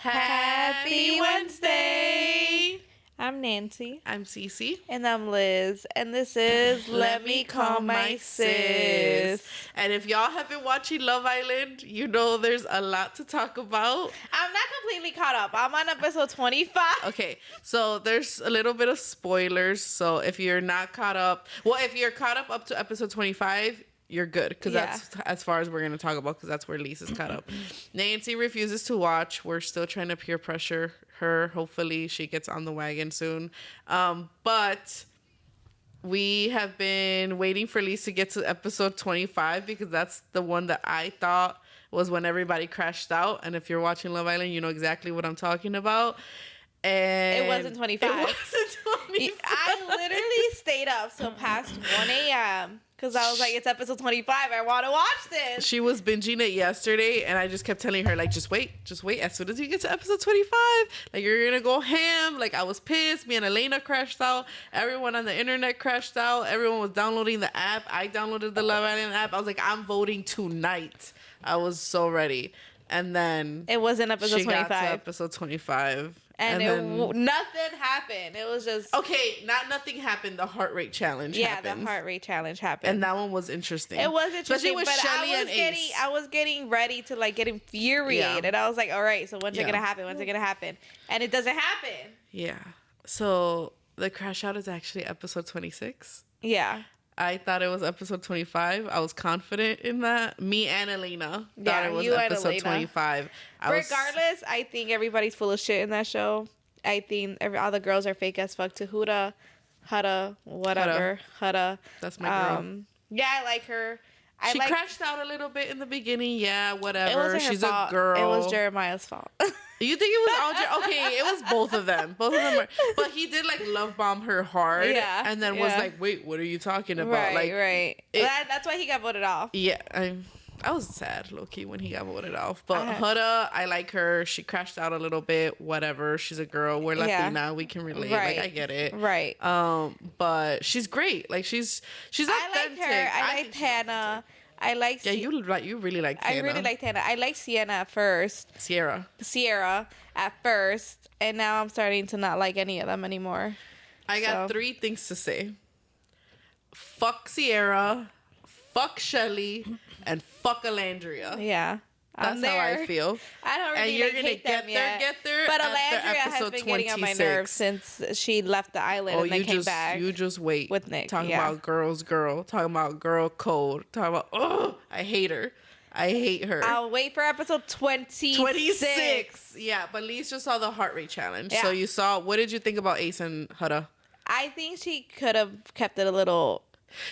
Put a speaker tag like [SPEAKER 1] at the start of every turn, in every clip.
[SPEAKER 1] Happy Wednesday!
[SPEAKER 2] I'm Nancy.
[SPEAKER 1] I'm Cece.
[SPEAKER 2] And I'm Liz. And this is Let Me Call My Sis.
[SPEAKER 1] And if y'all have been watching Love Island, you know there's a lot to talk about.
[SPEAKER 2] I'm not completely caught up. I'm on episode 25.
[SPEAKER 1] Okay, so there's a little bit of spoilers. So if you're not caught up, if you're caught up to episode 25, you're good, because that's as far as we're going to talk about, because that's where Lisa's caught up. Nancy refuses to watch. We're still trying to peer pressure her. Hopefully she gets on the wagon soon. But we have been waiting for Lisa to get to episode 25, because that's the one that I thought was when everybody crashed out. And if you're watching Love Island, you know exactly what I'm talking about. And
[SPEAKER 2] it wasn't 25.
[SPEAKER 1] It wasn't 25.
[SPEAKER 2] I literally stayed up till past 1 a.m. because I was like, it's episode 25. I want to watch this.
[SPEAKER 1] She was binging it yesterday, and I just kept telling her, like, just wait. As soon as you get to episode 25, like, you're going to go ham. Like, I was pissed. Me and Elena crashed out. Everyone on the internet crashed out. Everyone was downloading the app. I downloaded the Love Island app. I was like, I'm voting tonight. I was so ready. And then
[SPEAKER 2] it wasn't episode 25.
[SPEAKER 1] Got to episode 25.
[SPEAKER 2] And nothing happened. It was just...
[SPEAKER 1] Okay, nothing happened. The heart rate challenge happened.
[SPEAKER 2] Yeah, the heart rate challenge happened.
[SPEAKER 1] And that one was interesting.
[SPEAKER 2] It was interesting,
[SPEAKER 1] especially with Shelly and Ace.
[SPEAKER 2] I was getting ready to, like, get infuriated.
[SPEAKER 1] Yeah.
[SPEAKER 2] I was like, all right, so when's it going to happen? When's it going to happen? And it doesn't happen.
[SPEAKER 1] Yeah. So the crash out is actually episode 26.
[SPEAKER 2] Yeah.
[SPEAKER 1] I thought it was episode 25. I was confident in that. Me and Elena thought it was episode 25.
[SPEAKER 2] Regardless, I think everybody's full of shit in that show. I think all the girls are fake as fuck to Hutta, whatever. Hutta.
[SPEAKER 1] That's my girl.
[SPEAKER 2] Yeah, I like her.
[SPEAKER 1] She crashed out a little bit in the beginning. Yeah, whatever.
[SPEAKER 2] It wasn't her
[SPEAKER 1] She's
[SPEAKER 2] fault.
[SPEAKER 1] A girl.
[SPEAKER 2] It was Jeremiah's fault.
[SPEAKER 1] You think it was all okay? It was both of them. Both of them were. But he did, like, love bomb her hard. Yeah. And then was like, wait, what are you talking about?
[SPEAKER 2] Right. That's why he got voted off.
[SPEAKER 1] Yeah. I was sad, low-key, when he got voted off. But Hutta, I like her. She crashed out a little bit. Whatever. She's a girl. We're Latina. We can relate. Right. Like, I get it.
[SPEAKER 2] Right.
[SPEAKER 1] But she's great. Like, she's authentic.
[SPEAKER 2] I like her. I like Hannah. I like...
[SPEAKER 1] Yeah, you really like Hannah.
[SPEAKER 2] I really liked Hannah. I liked Sienna at first.
[SPEAKER 1] Sierra
[SPEAKER 2] at first. And now I'm starting to not like any of them anymore.
[SPEAKER 1] I got 3 things to say. Fuck Sierra. Fuck Shelly. And fuck Alandria.
[SPEAKER 2] Yeah.
[SPEAKER 1] That's how I feel.
[SPEAKER 2] I don't really hate them yet.
[SPEAKER 1] Get there.
[SPEAKER 2] But Alandria has been getting on my nerves since she left the island and then came back.
[SPEAKER 1] You just wait.
[SPEAKER 2] With Nick.
[SPEAKER 1] Talking about girl. Talking about girl code. Talking about, I hate her. I hate her.
[SPEAKER 2] I'll wait for episode 26.
[SPEAKER 1] Yeah, but Lise just saw the heart rate challenge. Yeah. So you saw, what did you think about Ace and Hutta?
[SPEAKER 2] I think she could have kept it a little...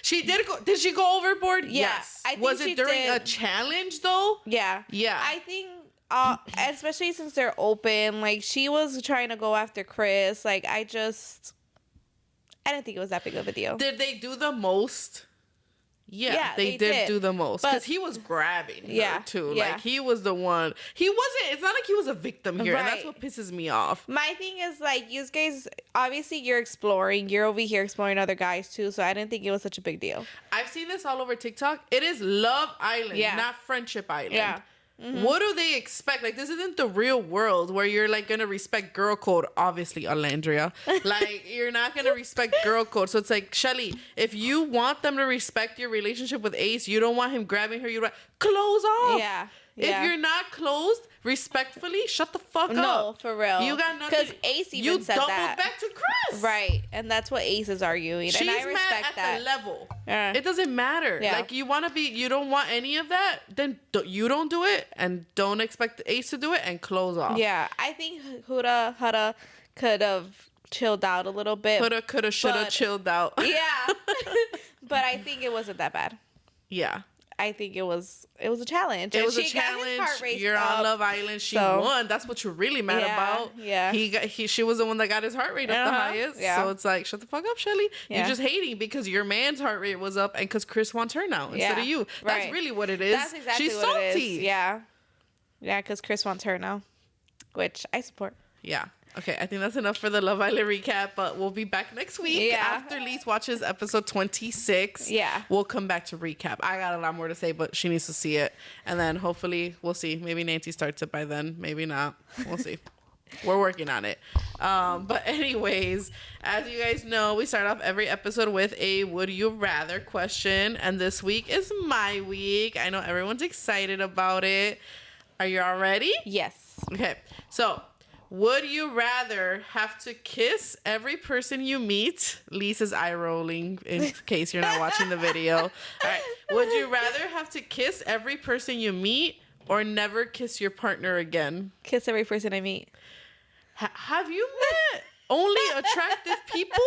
[SPEAKER 1] She did go. Did she go overboard?
[SPEAKER 2] Yeah,
[SPEAKER 1] yes.
[SPEAKER 2] I think
[SPEAKER 1] was it during a challenge though?
[SPEAKER 2] Yeah. I think, especially since they're open, like, she was trying to go after Chris. Like, I didn't think it was that big of a deal.
[SPEAKER 1] Did they do the most? Yeah, they did do the most, because he was grabbing her too. Yeah. Like, he was the one. He wasn't. It's not like he was a victim here, and that's what pisses me off.
[SPEAKER 2] My thing is, like, you guys, obviously you're exploring. You're over here exploring other guys too, so I didn't think it was such a big deal.
[SPEAKER 1] I've seen this all over TikTok. It is Love Island, not Friendship Island. Yeah. Mm-hmm. What do they expect? Like, this isn't the real world where you're, like, gonna respect girl code. Obviously, Alandria. Like, you're not gonna respect girl code. So it's like, Shelly, if you want them to respect your relationship with Ace, you don't want him grabbing her, close off. Yeah. If you're not closed, respectfully, shut the fuck up.
[SPEAKER 2] No, for real.
[SPEAKER 1] You got nothing.
[SPEAKER 2] Because Ace even said that. You doubled
[SPEAKER 1] back to Chris.
[SPEAKER 2] Right. And that's what Ace is arguing.
[SPEAKER 1] She's
[SPEAKER 2] and I respect
[SPEAKER 1] mad at the level. It doesn't matter. Yeah. Like, you don't want any of that, then you don't do it, and don't expect Ace to do it, and close off.
[SPEAKER 2] Yeah. I think Hutta could have chilled out a little bit.
[SPEAKER 1] Coulda, shoulda chilled out.
[SPEAKER 2] Yeah. But I think it wasn't that bad.
[SPEAKER 1] Yeah.
[SPEAKER 2] I think it was a challenge.
[SPEAKER 1] It was a challenge. You're on Love Island. She won. That's what you're really mad about.
[SPEAKER 2] Yeah.
[SPEAKER 1] She was the one that got his heart rate up the highest. Yeah. So it's like, shut the fuck up, Shelly. Yeah. You're just hating because your man's heart rate was up and because Chris wants her now instead of you. That's really what it is.
[SPEAKER 2] That's exactly
[SPEAKER 1] She's
[SPEAKER 2] what
[SPEAKER 1] salty.
[SPEAKER 2] it is. Yeah. Yeah, because Chris wants her now, which I support.
[SPEAKER 1] Yeah. Okay, I think that's enough for the Love Island recap, but we'll be back next week after Lise watches episode 26.
[SPEAKER 2] Yeah.
[SPEAKER 1] We'll come back to recap. I got a lot more to say, but she needs to see it. And then hopefully, we'll see. Maybe Nancy starts it by then. Maybe not. We'll see. We're working on it. But anyways, as you guys know, we start off every episode with a would you rather question. And this week is my week. I know everyone's excited about it. Are you all ready?
[SPEAKER 2] Yes.
[SPEAKER 1] Okay. So, would you rather have to kiss every person you meet? Lisa's eye rolling in case you're not watching the video. All right. Would you rather have to kiss every person you meet or never kiss your partner again?
[SPEAKER 2] Kiss every person I meet.
[SPEAKER 1] Have you met only attractive people?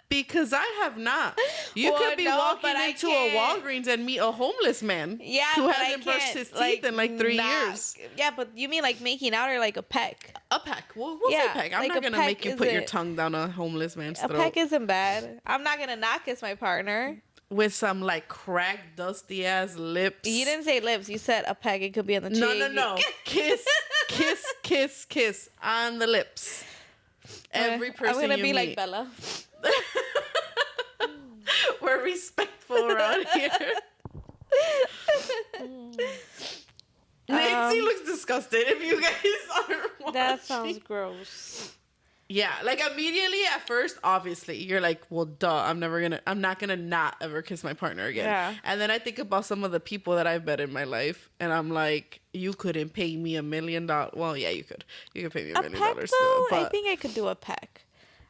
[SPEAKER 1] Because I have not. You could be walking into a Walgreens and meet a homeless man who hasn't brushed his teeth in like 3 years.
[SPEAKER 2] Yeah, but you mean like making out or like a peck?
[SPEAKER 1] A peck. We'll say peck. I'm not going to make you put your tongue down a homeless man's throat.
[SPEAKER 2] A peck isn't bad. I'm not going to not kiss my partner.
[SPEAKER 1] With some like cracked, dusty ass lips.
[SPEAKER 2] You didn't say lips. You said a peck. It could be on the cheek.
[SPEAKER 1] No. Kiss on the lips. Every person
[SPEAKER 2] I'm going to be
[SPEAKER 1] meet.
[SPEAKER 2] like Bella.
[SPEAKER 1] We're respectful around here. Nancy looks disgusted if you guys are watching.
[SPEAKER 2] That sounds gross.
[SPEAKER 1] Yeah, like immediately at first, obviously, you're like, well, duh, I'm not gonna not ever kiss my partner again.
[SPEAKER 2] Yeah.
[SPEAKER 1] And then I think about some of the people that I've met in my life, and I'm like, you couldn't pay me $1 million. Well, yeah, you could. You could pay me $1 million.
[SPEAKER 2] Peck, though, I think I could do a peck.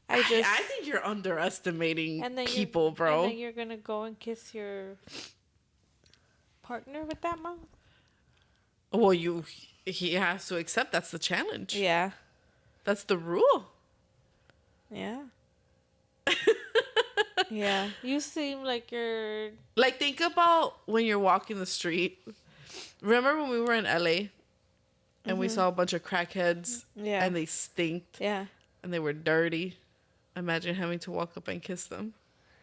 [SPEAKER 1] I think you're underestimating people, bro.
[SPEAKER 2] And then you're gonna go and kiss your partner with that mouth?
[SPEAKER 1] Well, he has to accept that's the challenge.
[SPEAKER 2] Yeah.
[SPEAKER 1] That's the rule.
[SPEAKER 2] Yeah. Yeah. You seem like you're...
[SPEAKER 1] Like, think about when you're walking the street. Remember when we were in LA and we saw a bunch of crackheads and they stinked and they were dirty? Imagine having to walk up and kiss them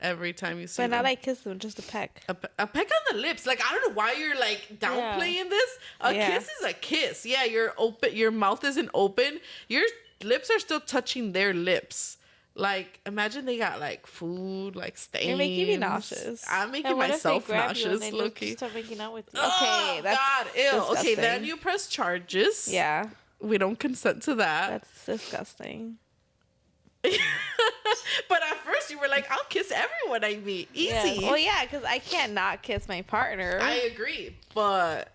[SPEAKER 1] every time you see them.
[SPEAKER 2] But not like kiss them, just a peck.
[SPEAKER 1] A peck on the lips. Like, I don't know why you're like downplaying this. A kiss is a kiss. Yeah, you're open. Your mouth isn't open. Your lips are still touching their lips. Like, imagine they got like food, like stains.
[SPEAKER 2] You're making me nauseous.
[SPEAKER 1] I'm making myself nauseous.
[SPEAKER 2] Look, start making out with you.
[SPEAKER 1] Okay, that's God, ew. Disgusting. Okay, then you press charges.
[SPEAKER 2] Yeah,
[SPEAKER 1] we don't consent to that.
[SPEAKER 2] That's disgusting.
[SPEAKER 1] But at first you were like, I'll kiss everyone I meet. Easy.
[SPEAKER 2] Yeah. Well, yeah, because I can't not kiss my partner.
[SPEAKER 1] I agree, but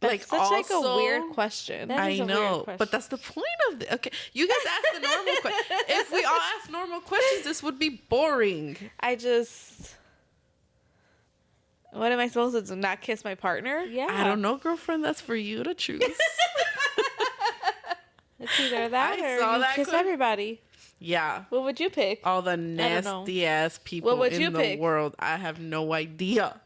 [SPEAKER 2] that's
[SPEAKER 1] like
[SPEAKER 2] such
[SPEAKER 1] also,
[SPEAKER 2] like a weird question.
[SPEAKER 1] I know, but that's the point of the. Okay, you guys ask the normal question. If we all ask normal questions, this would be boring.
[SPEAKER 2] What am I supposed to do? Not kiss my partner?
[SPEAKER 1] Yeah. I don't know, girlfriend. That's for you to choose.
[SPEAKER 2] It's either that or you kiss everybody.
[SPEAKER 1] Yeah.
[SPEAKER 2] What would you pick?
[SPEAKER 1] All the nasty ass people in the world. I have no idea.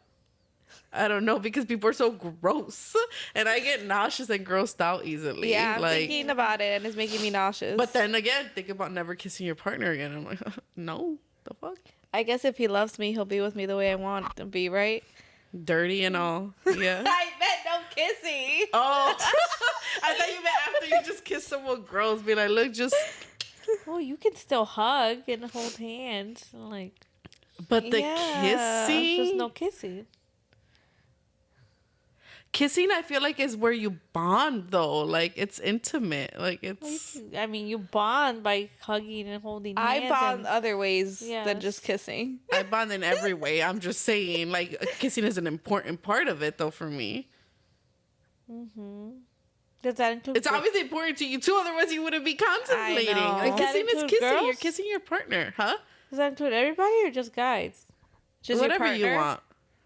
[SPEAKER 1] I don't know because people are so gross. And I get nauseous and grossed out easily.
[SPEAKER 2] Yeah, I'm thinking about it and it's making me nauseous.
[SPEAKER 1] But then again, think about never kissing your partner again. I'm like, no, the fuck?
[SPEAKER 2] I guess if he loves me, he'll be with me the way I want to be, right?
[SPEAKER 1] Dirty and all. Yeah.
[SPEAKER 2] I meant no kissing.
[SPEAKER 1] Oh. I thought you meant after you just kiss someone gross, be like, look, just...
[SPEAKER 2] Well, you can still hug and hold hands. Like,
[SPEAKER 1] but the kissing...
[SPEAKER 2] There's no kissing.
[SPEAKER 1] Kissing, I feel like, is where you bond, though. Like, it's intimate. Like, it's...
[SPEAKER 2] I mean, you bond by hugging and holding hands. I bond other ways than just kissing.
[SPEAKER 1] I bond in every way. I'm just saying, like, kissing is an important part of it, though, for me.
[SPEAKER 2] Mm-hmm. Does that include...
[SPEAKER 1] It's obviously important to you, too. Otherwise, you wouldn't be contemplating. Like, kissing is kissing. Girls? You're kissing your partner, huh?
[SPEAKER 2] Does that include everybody or just guys? Just
[SPEAKER 1] whatever you want.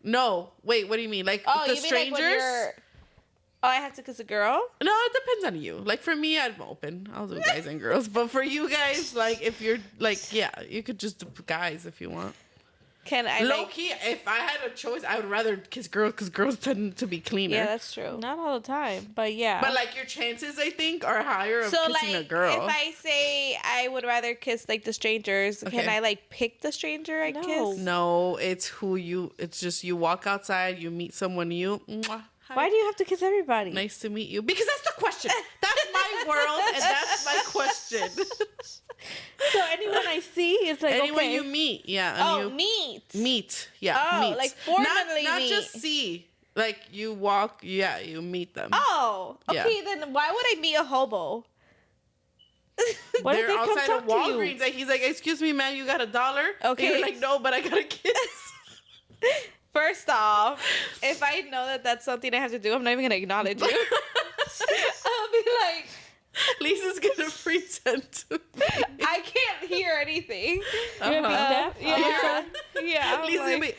[SPEAKER 1] No, wait, what do you mean? Like, the strangers?
[SPEAKER 2] Like I have to kiss a girl?
[SPEAKER 1] No, it depends on you. Like, for me, I'm open. I'll do guys and girls. But for you guys, like, if you're, like, yeah, you could just do guys if you want.
[SPEAKER 2] Can I,
[SPEAKER 1] low-key, if I had a choice, I would rather kiss girls because girls tend to be cleaner.
[SPEAKER 2] Yeah, that's true. Not all the time, but yeah.
[SPEAKER 1] But, like, your chances, I think, are higher of kissing a girl.
[SPEAKER 2] If I say I would rather kiss, like, the strangers, can I, like, pick the stranger I kiss?
[SPEAKER 1] No, it's it's just you walk outside, you meet someone new. Mwah,
[SPEAKER 2] hi. Why do you have to kiss everybody?
[SPEAKER 1] Nice to meet you. Because that's the question. That's my world, and that's my question. question.
[SPEAKER 2] So anyone I see is like,
[SPEAKER 1] Anyone
[SPEAKER 2] okay.
[SPEAKER 1] you meet, yeah.
[SPEAKER 2] Oh,
[SPEAKER 1] you
[SPEAKER 2] meet.
[SPEAKER 1] Yeah,
[SPEAKER 2] Oh,
[SPEAKER 1] meet.
[SPEAKER 2] like formally
[SPEAKER 1] not
[SPEAKER 2] meet.
[SPEAKER 1] just see. Like you walk, yeah, you meet them.
[SPEAKER 2] Oh, okay.
[SPEAKER 1] Yeah.
[SPEAKER 2] Then why would I meet a hobo?
[SPEAKER 3] What if
[SPEAKER 1] They're
[SPEAKER 3] they come
[SPEAKER 1] outside
[SPEAKER 3] talk
[SPEAKER 1] of
[SPEAKER 3] to you?
[SPEAKER 1] Walgreens. Like he's like, "Excuse me, man, you got $1?"
[SPEAKER 2] Okay.
[SPEAKER 1] And you're like, "No, but I got a kiss."
[SPEAKER 2] First off, if I know that that's something I have to do, I'm not even gonna acknowledge you. I'll be like,
[SPEAKER 1] Lisa's gonna pretend to.
[SPEAKER 2] I can't hear anything.
[SPEAKER 3] You're gonna be deaf?
[SPEAKER 2] Yeah, yeah. I'm
[SPEAKER 1] Lisa's gonna
[SPEAKER 2] like-
[SPEAKER 1] be.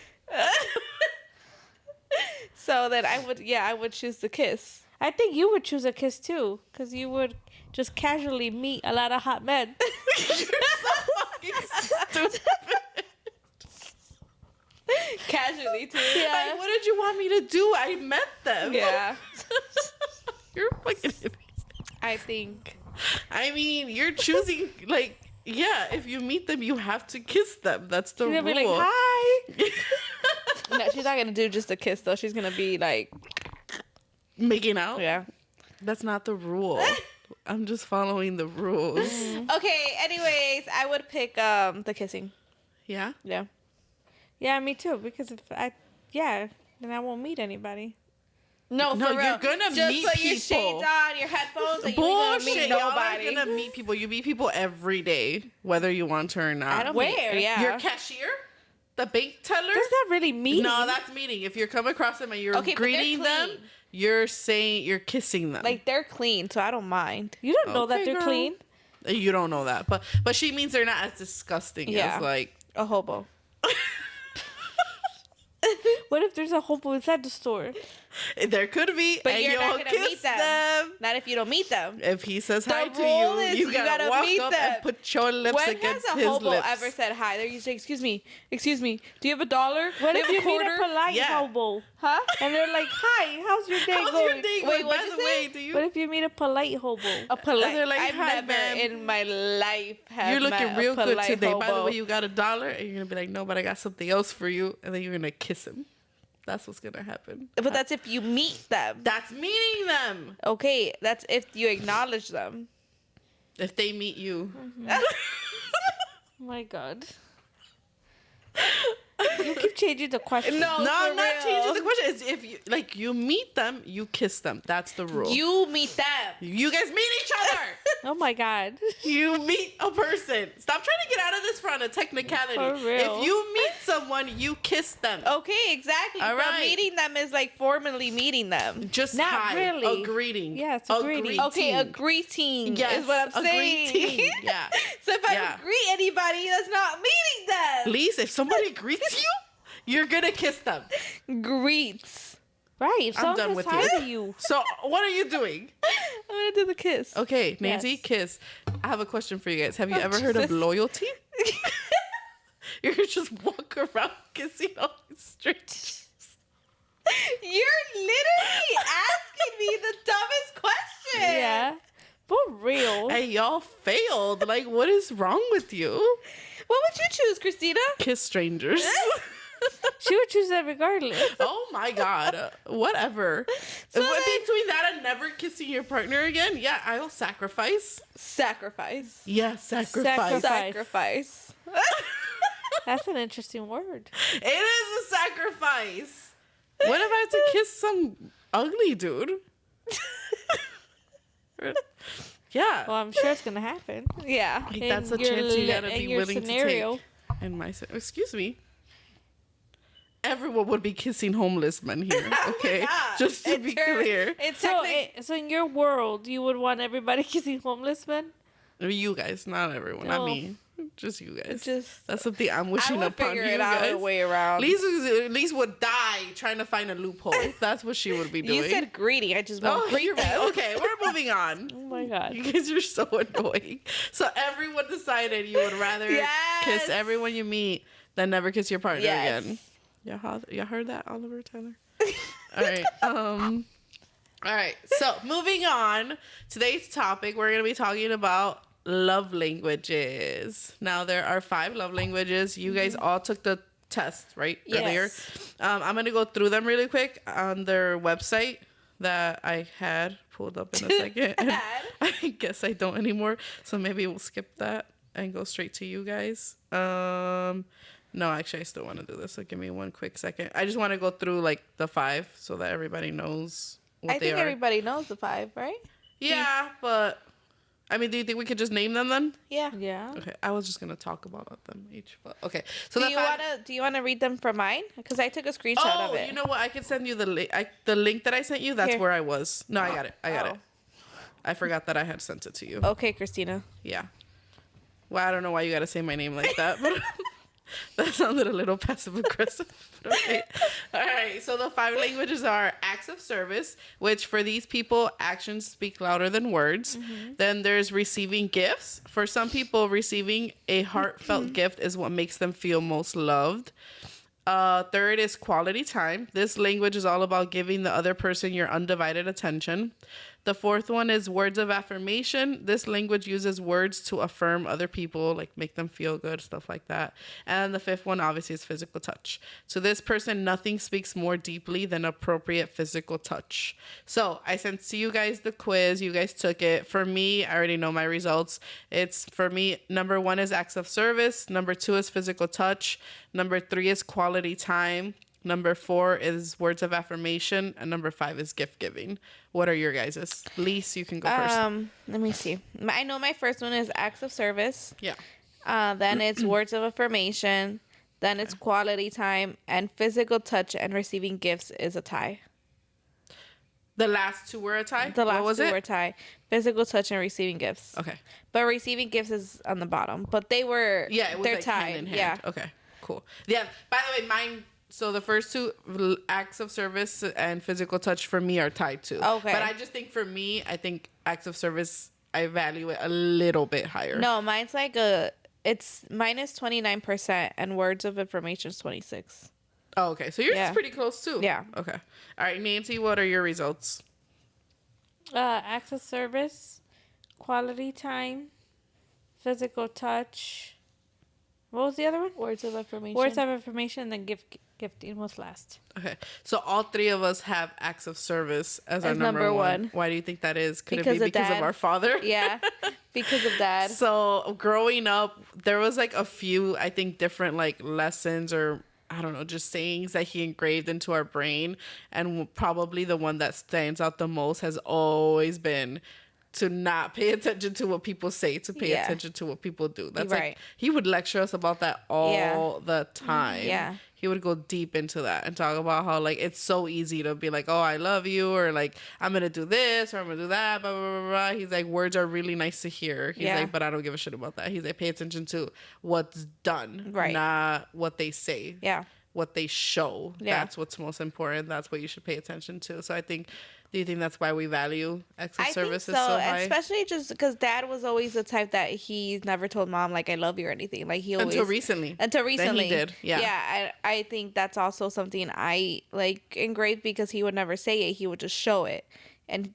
[SPEAKER 2] So then I would choose the kiss.
[SPEAKER 3] I think you would choose a kiss too, because you would just casually meet a lot of hot men.
[SPEAKER 1] You're so fucking stupid.
[SPEAKER 2] Casually too.
[SPEAKER 1] Like, what did you want me to do? I met them.
[SPEAKER 2] Yeah.
[SPEAKER 1] You're fucking idiot.
[SPEAKER 2] I think.
[SPEAKER 1] I mean, you're choosing, like, yeah, if you meet them, you have to kiss them. That's the
[SPEAKER 3] She's
[SPEAKER 1] rule.
[SPEAKER 3] gonna be like, hi.
[SPEAKER 2] No, she's not gonna do just a kiss though. She's gonna be like,
[SPEAKER 1] Making out?
[SPEAKER 2] yeah.
[SPEAKER 1] That's not the rule. I'm just following the rules.
[SPEAKER 2] Okay. Anyways, I would pick the kissing.
[SPEAKER 1] Yeah?
[SPEAKER 2] Yeah.
[SPEAKER 3] Yeah, me too. Because then I won't meet anybody.
[SPEAKER 2] No,
[SPEAKER 1] No,
[SPEAKER 2] for real.
[SPEAKER 1] you're gonna
[SPEAKER 2] just
[SPEAKER 1] meet
[SPEAKER 2] put your
[SPEAKER 1] people.
[SPEAKER 2] shades on, your headphones, and you're gonna
[SPEAKER 1] Bullshit.
[SPEAKER 2] meet
[SPEAKER 1] Y'all
[SPEAKER 2] nobody.
[SPEAKER 1] aren't gonna meet people. You meet people every day, whether you want to or not.
[SPEAKER 2] I don't
[SPEAKER 3] Where?
[SPEAKER 2] meet, yeah.
[SPEAKER 1] Your cashier? The bank teller?
[SPEAKER 3] Does that really mean?
[SPEAKER 1] No, that's meeting. If you're coming across them and you're
[SPEAKER 2] Okay, but they're
[SPEAKER 1] greeting them,
[SPEAKER 2] clean.
[SPEAKER 1] you're kissing them.
[SPEAKER 2] Like they're clean, so I don't mind.
[SPEAKER 3] You don't know that
[SPEAKER 1] Okay,
[SPEAKER 3] they're
[SPEAKER 1] girl.
[SPEAKER 3] clean.
[SPEAKER 1] You don't know that, but she means they're not as disgusting
[SPEAKER 2] Yeah.
[SPEAKER 1] as like.
[SPEAKER 2] A hobo.
[SPEAKER 3] What if there's a hobo inside the store?
[SPEAKER 1] There could be,
[SPEAKER 2] But
[SPEAKER 1] and
[SPEAKER 2] you're not
[SPEAKER 1] you'll
[SPEAKER 2] gonna
[SPEAKER 1] kiss
[SPEAKER 2] meet them. Not if you don't meet them.
[SPEAKER 1] If he says
[SPEAKER 2] The
[SPEAKER 1] hi to
[SPEAKER 2] rule
[SPEAKER 1] you,
[SPEAKER 2] is
[SPEAKER 1] you
[SPEAKER 2] you
[SPEAKER 1] gotta,
[SPEAKER 2] gotta
[SPEAKER 1] walk
[SPEAKER 2] meet
[SPEAKER 1] up
[SPEAKER 2] them.
[SPEAKER 1] and put your lips
[SPEAKER 2] When has
[SPEAKER 1] against
[SPEAKER 2] a
[SPEAKER 1] his
[SPEAKER 2] hobo
[SPEAKER 1] lips.
[SPEAKER 2] ever said hi? They're usually, excuse me, do you have $1?
[SPEAKER 3] What
[SPEAKER 2] Do
[SPEAKER 3] if
[SPEAKER 2] you
[SPEAKER 3] you
[SPEAKER 2] have
[SPEAKER 3] meet a polite
[SPEAKER 1] Yeah.
[SPEAKER 3] hobo?
[SPEAKER 2] Huh?
[SPEAKER 3] And they're like, hi, how's your day
[SPEAKER 1] How's
[SPEAKER 3] going?
[SPEAKER 1] your day
[SPEAKER 2] Wait,
[SPEAKER 1] going?
[SPEAKER 2] what'd
[SPEAKER 1] By
[SPEAKER 2] you
[SPEAKER 1] the
[SPEAKER 2] say?
[SPEAKER 1] way, do you?
[SPEAKER 3] What if you meet a polite hobo?
[SPEAKER 2] A polite.
[SPEAKER 1] they're like,
[SPEAKER 2] I've
[SPEAKER 1] "Hi,
[SPEAKER 2] never
[SPEAKER 1] ma'am.
[SPEAKER 2] in my life have
[SPEAKER 1] You're looking
[SPEAKER 2] met a
[SPEAKER 1] real good
[SPEAKER 2] polite
[SPEAKER 1] today. By the
[SPEAKER 2] hobo.
[SPEAKER 1] way, you got $1, and you're gonna be like, no, but I got something else for you, and then you're gonna kiss him. That's what's gonna happen.
[SPEAKER 2] But that's if you meet them.
[SPEAKER 1] That's meeting them.
[SPEAKER 2] Okay, that's if you acknowledge them.
[SPEAKER 1] If they meet you,
[SPEAKER 3] Oh my god. You keep changing the question.
[SPEAKER 2] No,
[SPEAKER 1] no,
[SPEAKER 2] for
[SPEAKER 1] I'm not
[SPEAKER 2] real.
[SPEAKER 1] changing the question. It's if you meet them, you kiss them. That's the rule.
[SPEAKER 2] You meet them.
[SPEAKER 1] You guys meet each other.
[SPEAKER 3] Oh my god.
[SPEAKER 1] You meet a person. Stop trying to get out of this for a technicality.
[SPEAKER 3] For real.
[SPEAKER 1] If you meet someone, you kiss them.
[SPEAKER 2] Okay, exactly.
[SPEAKER 1] All
[SPEAKER 2] But
[SPEAKER 1] right.
[SPEAKER 2] meeting them is like formally meeting them.
[SPEAKER 1] Just
[SPEAKER 3] Not
[SPEAKER 1] hi.
[SPEAKER 3] really.
[SPEAKER 1] A greeting.
[SPEAKER 3] Yeah, it's a greeting.
[SPEAKER 2] Okay, a greeting
[SPEAKER 1] Yes,
[SPEAKER 2] is what I'm
[SPEAKER 1] a
[SPEAKER 2] saying.
[SPEAKER 1] greeting. Yeah.
[SPEAKER 2] So if I
[SPEAKER 1] Yeah.
[SPEAKER 2] don't greet anybody, that's not meeting them.
[SPEAKER 1] Please, if somebody greets you, you're gonna kiss them.
[SPEAKER 2] Greets.
[SPEAKER 3] Right. If
[SPEAKER 1] I'm
[SPEAKER 3] someone
[SPEAKER 1] done
[SPEAKER 3] says
[SPEAKER 1] with
[SPEAKER 3] hi
[SPEAKER 1] you.
[SPEAKER 3] to you.
[SPEAKER 1] So what are you doing?
[SPEAKER 2] I'm gonna do the kiss.
[SPEAKER 1] Okay, Nancy,
[SPEAKER 3] Yes.
[SPEAKER 1] kiss. I have a question for you guys. Have you
[SPEAKER 2] Oh,
[SPEAKER 1] ever heard of
[SPEAKER 2] Jesus.
[SPEAKER 1] loyalty? You could just walk around kissing all these strangers.
[SPEAKER 2] You're literally asking me the dumbest question.
[SPEAKER 3] Yeah. For real.
[SPEAKER 1] Hey, y'all failed. Like, what is wrong with you?
[SPEAKER 2] What would you choose, Christina?
[SPEAKER 1] Kiss strangers.
[SPEAKER 3] She would choose that regardless.
[SPEAKER 1] Oh my god. Whatever.
[SPEAKER 2] So
[SPEAKER 1] What
[SPEAKER 2] then-
[SPEAKER 1] between that and never kissing your partner again? Yeah, I'll sacrifice.
[SPEAKER 2] Sacrifice.
[SPEAKER 1] Yeah, sacrifice.
[SPEAKER 3] Sacrifice.
[SPEAKER 2] Sacrifice.
[SPEAKER 3] That's an interesting word.
[SPEAKER 1] It is a sacrifice. What if I had to kiss some ugly dude? Yeah.
[SPEAKER 3] Well, I'm sure it's gonna happen.
[SPEAKER 2] Yeah.
[SPEAKER 1] Like,
[SPEAKER 3] In
[SPEAKER 1] that's a
[SPEAKER 3] your
[SPEAKER 1] chance you
[SPEAKER 3] li-
[SPEAKER 1] gotta
[SPEAKER 3] in
[SPEAKER 1] be
[SPEAKER 3] your
[SPEAKER 1] willing
[SPEAKER 3] scenario.
[SPEAKER 1] to take. In my excuse me. Everyone would be kissing homeless men here, okay?
[SPEAKER 2] Yeah.
[SPEAKER 1] Just to
[SPEAKER 2] It's
[SPEAKER 1] be
[SPEAKER 2] her-
[SPEAKER 1] clear.
[SPEAKER 2] It's
[SPEAKER 3] So,
[SPEAKER 2] technically-
[SPEAKER 3] so in your world, you would want everybody kissing homeless men?
[SPEAKER 1] You guys, not everyone, not
[SPEAKER 3] Oh.
[SPEAKER 1] me. Just you guys.
[SPEAKER 2] Just-
[SPEAKER 1] That's something I'm
[SPEAKER 2] I
[SPEAKER 1] wishing
[SPEAKER 2] would
[SPEAKER 1] upon
[SPEAKER 2] figure
[SPEAKER 1] you
[SPEAKER 2] it out
[SPEAKER 1] guys.
[SPEAKER 2] a way around.
[SPEAKER 1] Lise would die trying to find a loophole. That's what she would be doing.
[SPEAKER 2] You said greeting. I just won't
[SPEAKER 1] oh,
[SPEAKER 2] greet
[SPEAKER 1] you're
[SPEAKER 2] them.
[SPEAKER 1] okay. We're moving on.
[SPEAKER 3] Oh my god.
[SPEAKER 1] You guys are so annoying. So everyone decided you would rather
[SPEAKER 2] Yes.
[SPEAKER 1] kiss everyone you meet than never kiss your partner
[SPEAKER 2] Yes.
[SPEAKER 1] again. Y'all heard that, Oliver Tyler? All right. All right. So moving on, today's topic, we're gonna be talking about love languages. Now there are 5 love languages. You guys all took the test, right?
[SPEAKER 2] Yes.
[SPEAKER 1] Earlier. I'm gonna go through them really quick on their website that I had pulled up in a second. And I guess I don't anymore. So maybe we'll skip that and go straight to you guys. No, actually, I still want to do this. So give me one quick second. I just want to go through like the 5 so that everybody knows what
[SPEAKER 2] I
[SPEAKER 1] they
[SPEAKER 2] think
[SPEAKER 1] are.
[SPEAKER 2] everybody knows the 5, right?
[SPEAKER 1] Yeah, but I mean, do you think we could just name them then?
[SPEAKER 2] Yeah.
[SPEAKER 3] Yeah.
[SPEAKER 1] Okay, I was just gonna talk about them each, but okay. So
[SPEAKER 2] Do you wanna read them for mine? Because I took a screenshot of it.
[SPEAKER 1] You know what? I can send you the link. The link that I sent you. That's
[SPEAKER 2] Here.
[SPEAKER 1] where I was. No, I got it. I got
[SPEAKER 2] Oh.
[SPEAKER 1] it. I forgot that I had sent it to you.
[SPEAKER 2] Okay, Christina.
[SPEAKER 1] Yeah. Well, I don't know why you gotta say my name like that, but that sounded a little passive aggressive. But okay. All right. So the 5 languages are acts of service, which for these people, actions speak louder than words. Then there's receiving gifts. For some people, receiving a heartfelt gift is what makes them feel most loved. Third is quality time. This language is all about giving the other person your undivided attention. The 4th one is words of affirmation. This language uses words to affirm other people, like make them feel good, stuff like that. And the 5th one, obviously, is physical touch. To this person, nothing speaks more deeply than appropriate physical touch. So I sent to you guys the quiz. You guys took it. For me, I already know my results. It's, for me, number 1 is acts of service. Number 2 is physical touch. Number 3 is quality time. Number 4 is words of affirmation, and number 5 is gift giving. What are your guys's? Lise, you can go first.
[SPEAKER 2] Let me see. I know my first one is acts of service.
[SPEAKER 1] Yeah.
[SPEAKER 2] Then it's words of affirmation. Then it's quality time, and physical touch and receiving gifts is a tie.
[SPEAKER 1] The last 2 were a tie?
[SPEAKER 2] The
[SPEAKER 1] What
[SPEAKER 2] last
[SPEAKER 1] was
[SPEAKER 2] 2
[SPEAKER 1] it?
[SPEAKER 2] were a tie. Physical touch and receiving gifts.
[SPEAKER 1] Okay.
[SPEAKER 2] But receiving gifts is on the bottom. But they were
[SPEAKER 1] Yeah, it was
[SPEAKER 2] they're
[SPEAKER 1] like
[SPEAKER 2] tied.
[SPEAKER 1] hand in hand.
[SPEAKER 2] Yeah.
[SPEAKER 1] Okay, cool. Yeah, by the way, mine, so the first 2 acts of service and physical touch for me are tied too.
[SPEAKER 2] Okay.
[SPEAKER 1] But I just think for me, I think acts of service, I value it a little bit higher.
[SPEAKER 2] No, mine's like it's minus 29% and words of information is 26.
[SPEAKER 1] Oh, okay. So yours
[SPEAKER 2] Yeah.
[SPEAKER 1] is pretty close too.
[SPEAKER 2] Yeah.
[SPEAKER 1] Okay. All right, Nancy, what are your results?
[SPEAKER 3] Acts of service, quality time, physical touch. What was the other one?
[SPEAKER 2] Words of affirmation.
[SPEAKER 3] Words of affirmation, and then gifting was last.
[SPEAKER 1] Okay. So all 3 of us have acts of service as our
[SPEAKER 2] As
[SPEAKER 1] number
[SPEAKER 2] number
[SPEAKER 1] 1.
[SPEAKER 2] one.
[SPEAKER 1] Why do you think that is? Could
[SPEAKER 2] Because
[SPEAKER 1] it be
[SPEAKER 2] of
[SPEAKER 1] because of
[SPEAKER 2] Dad.
[SPEAKER 1] our father?
[SPEAKER 2] Yeah, because of Dad.
[SPEAKER 1] So growing up, there was like a few, I think, different like lessons or I don't know, just sayings that he engraved into our brain. And probably the one that stands out the most has always been to not pay attention to what people say, to pay
[SPEAKER 2] Yeah.
[SPEAKER 1] attention to what people do. That's
[SPEAKER 2] Right.
[SPEAKER 1] like, he would lecture us about that all the time.
[SPEAKER 2] Yeah.
[SPEAKER 1] He would go deep into that and talk about how like it's so easy to be like, oh, I love you, or like I'm gonna do this or I'm gonna do that, blah blah blah blah. He's like, words are really nice to hear. He's
[SPEAKER 2] Yeah.
[SPEAKER 1] like, but I don't give a shit about that. He's like, pay attention to what's done,
[SPEAKER 2] Right.
[SPEAKER 1] not what they say,
[SPEAKER 2] Yeah.
[SPEAKER 1] what they show.
[SPEAKER 2] Yeah.
[SPEAKER 1] That's what's most important. That's what you should pay attention to. So I think, do you think that's why we value acts of
[SPEAKER 2] I think
[SPEAKER 1] services
[SPEAKER 2] so,
[SPEAKER 1] so high?
[SPEAKER 2] especially just because Dad was always the type that he's never told Mom like I love you or anything. Like he always
[SPEAKER 1] Until recently.
[SPEAKER 2] Until
[SPEAKER 1] Then
[SPEAKER 2] recently,
[SPEAKER 1] he did. Yeah.
[SPEAKER 2] Yeah, I think that's also something I like engraved because he would never say it. He would just show it, and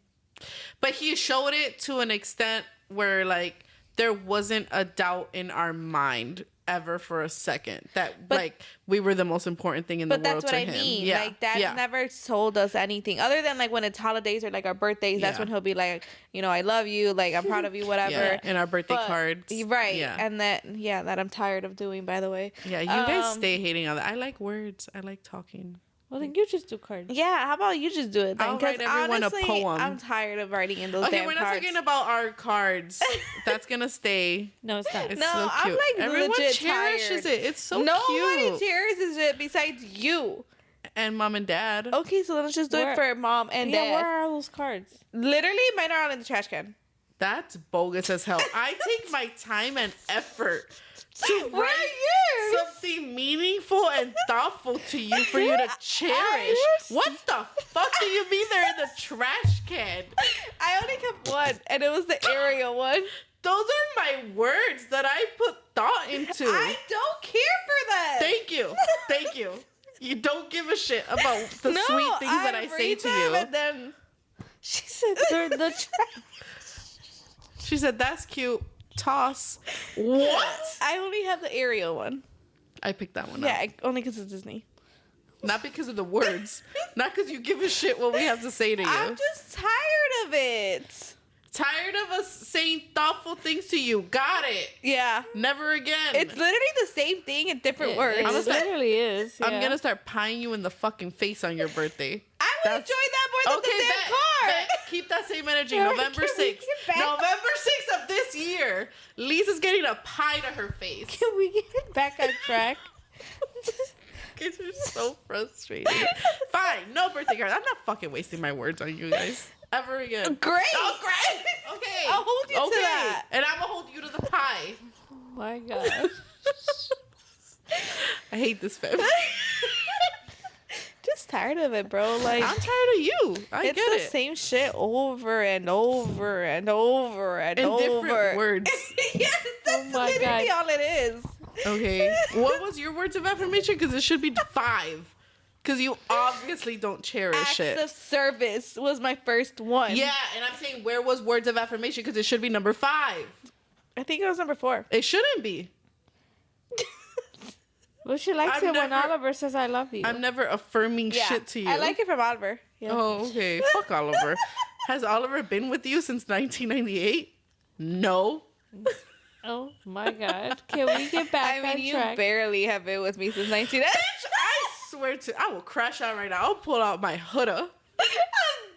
[SPEAKER 1] But he showed it to an extent where like there wasn't a doubt in our mind ever for a second that like we were the most important thing in the
[SPEAKER 2] but
[SPEAKER 1] world
[SPEAKER 2] that's what
[SPEAKER 1] to
[SPEAKER 2] I
[SPEAKER 1] him.
[SPEAKER 2] mean.
[SPEAKER 1] Yeah.
[SPEAKER 2] Like Dad
[SPEAKER 1] yeah.
[SPEAKER 2] never told us anything other than like when it's holidays or like our birthdays. That's
[SPEAKER 1] Yeah.
[SPEAKER 2] when he'll be like, you know, I love you, like I'm proud of you, whatever.
[SPEAKER 1] Yeah. And our birthday
[SPEAKER 2] But-
[SPEAKER 1] cards.
[SPEAKER 2] Right.
[SPEAKER 1] Yeah.
[SPEAKER 2] And that I'm tired of doing, by the way.
[SPEAKER 1] Yeah. You guys stay hating on that. I like words. I like talking.
[SPEAKER 3] Well, then you just do cards.
[SPEAKER 2] Yeah, how about you just do it then?
[SPEAKER 1] I'll
[SPEAKER 2] 'Cause
[SPEAKER 1] write everyone a
[SPEAKER 2] honestly,
[SPEAKER 1] poem.
[SPEAKER 2] I'm tired of writing in those
[SPEAKER 1] Okay,
[SPEAKER 2] damn
[SPEAKER 1] we're not
[SPEAKER 2] cards.
[SPEAKER 1] talking about our cards. That's gonna stay.
[SPEAKER 3] No, it's not.
[SPEAKER 1] It's
[SPEAKER 2] No,
[SPEAKER 1] so
[SPEAKER 2] I'm
[SPEAKER 1] cute.
[SPEAKER 2] like
[SPEAKER 1] Everyone
[SPEAKER 2] legit
[SPEAKER 1] cherishes
[SPEAKER 2] tired.
[SPEAKER 1] it. It's so
[SPEAKER 2] Nobody
[SPEAKER 1] cute.
[SPEAKER 2] cherishes it besides you.
[SPEAKER 1] And mom and dad.
[SPEAKER 2] Okay, so let's just do it
[SPEAKER 3] Where-
[SPEAKER 2] for Mom and
[SPEAKER 3] Yeah,
[SPEAKER 2] Dad.
[SPEAKER 3] where are all those cards?
[SPEAKER 2] Literally, mine are all in the trash can.
[SPEAKER 1] That's bogus as hell. I take my time and effort to
[SPEAKER 2] Where are
[SPEAKER 1] write
[SPEAKER 2] yours?
[SPEAKER 1] something meaningful and thoughtful to you for you to cherish.
[SPEAKER 2] yours?
[SPEAKER 1] What the fuck do you mean they're in the trash can?
[SPEAKER 2] I only kept one, and it was the Ariel one.
[SPEAKER 1] Those are my words that I put thought into.
[SPEAKER 2] I don't care for that.
[SPEAKER 1] Thank you. Thank you. You don't give a shit about the sweet things that I say
[SPEAKER 2] read
[SPEAKER 1] to
[SPEAKER 2] them
[SPEAKER 1] you.
[SPEAKER 2] And then she said they're in the trash.
[SPEAKER 1] She said, that's cute. Toss. What?
[SPEAKER 2] I only have the Ariel one.
[SPEAKER 1] I picked that one
[SPEAKER 2] Yeah,
[SPEAKER 1] up.
[SPEAKER 2] only because it's Disney.
[SPEAKER 1] Not because of the words. Not because you give a shit what we have to say to you.
[SPEAKER 2] I'm just tired of of it.
[SPEAKER 1] Tired of us saying thoughtful things to you. Got it.
[SPEAKER 2] Yeah.
[SPEAKER 1] Never again.
[SPEAKER 2] It's literally the same thing in different words.
[SPEAKER 3] It literally is.
[SPEAKER 1] I'm
[SPEAKER 3] yeah.
[SPEAKER 1] gonna start pieing you in the fucking face on your birthday.
[SPEAKER 2] I would enjoy that more than the damn car.
[SPEAKER 1] Bet. Keep that same energy.
[SPEAKER 3] Yeah,
[SPEAKER 1] November
[SPEAKER 3] can we
[SPEAKER 1] 6th.
[SPEAKER 3] get back
[SPEAKER 1] November 6th of this year. Lisa's getting a pie to her face.
[SPEAKER 3] Can we get back on track?
[SPEAKER 1] Kids are so frustrated. Fine, no birthday cards. I'm not fucking wasting my words on you guys ever again.
[SPEAKER 2] Great.
[SPEAKER 1] Oh, great. Okay.
[SPEAKER 2] I'll hold you to that.
[SPEAKER 1] And I'm gonna hold you to the pie.
[SPEAKER 3] Oh my god.
[SPEAKER 1] I hate this family.
[SPEAKER 2] Just tired of it, bro. Like,
[SPEAKER 1] I'm tired of you. I
[SPEAKER 2] it's
[SPEAKER 1] get
[SPEAKER 2] the
[SPEAKER 1] it.
[SPEAKER 2] same shit over and over and over and
[SPEAKER 1] In
[SPEAKER 2] over.
[SPEAKER 1] different words.
[SPEAKER 2] Yes, that's
[SPEAKER 3] my
[SPEAKER 2] literally
[SPEAKER 3] God.
[SPEAKER 2] all it is.
[SPEAKER 1] Okay. What was your words of affirmation? Because it should be 5. Because you obviously don't cherish
[SPEAKER 2] Acts
[SPEAKER 1] it.
[SPEAKER 2] of service was my first one.
[SPEAKER 1] Yeah, and I'm saying where was words of affirmation? Because it should be number 5.
[SPEAKER 2] I think it was number 4.
[SPEAKER 1] It shouldn't be.
[SPEAKER 3] Well, she likes
[SPEAKER 1] I'm
[SPEAKER 3] it when
[SPEAKER 1] never-
[SPEAKER 3] Oliver says I love you.
[SPEAKER 1] I'm never affirming shit to you.
[SPEAKER 2] I like it from Oliver. Yeah.
[SPEAKER 1] Oh, okay. Fuck Oliver. Has Oliver been with you since 1998? No.
[SPEAKER 3] Oh my god. Can we get back
[SPEAKER 2] I mean,
[SPEAKER 3] on
[SPEAKER 2] you
[SPEAKER 3] track?
[SPEAKER 2] barely have been with me since 1990.
[SPEAKER 1] I swear to, I will crash out right now. I'll pull out my hoodie.
[SPEAKER 2] I'm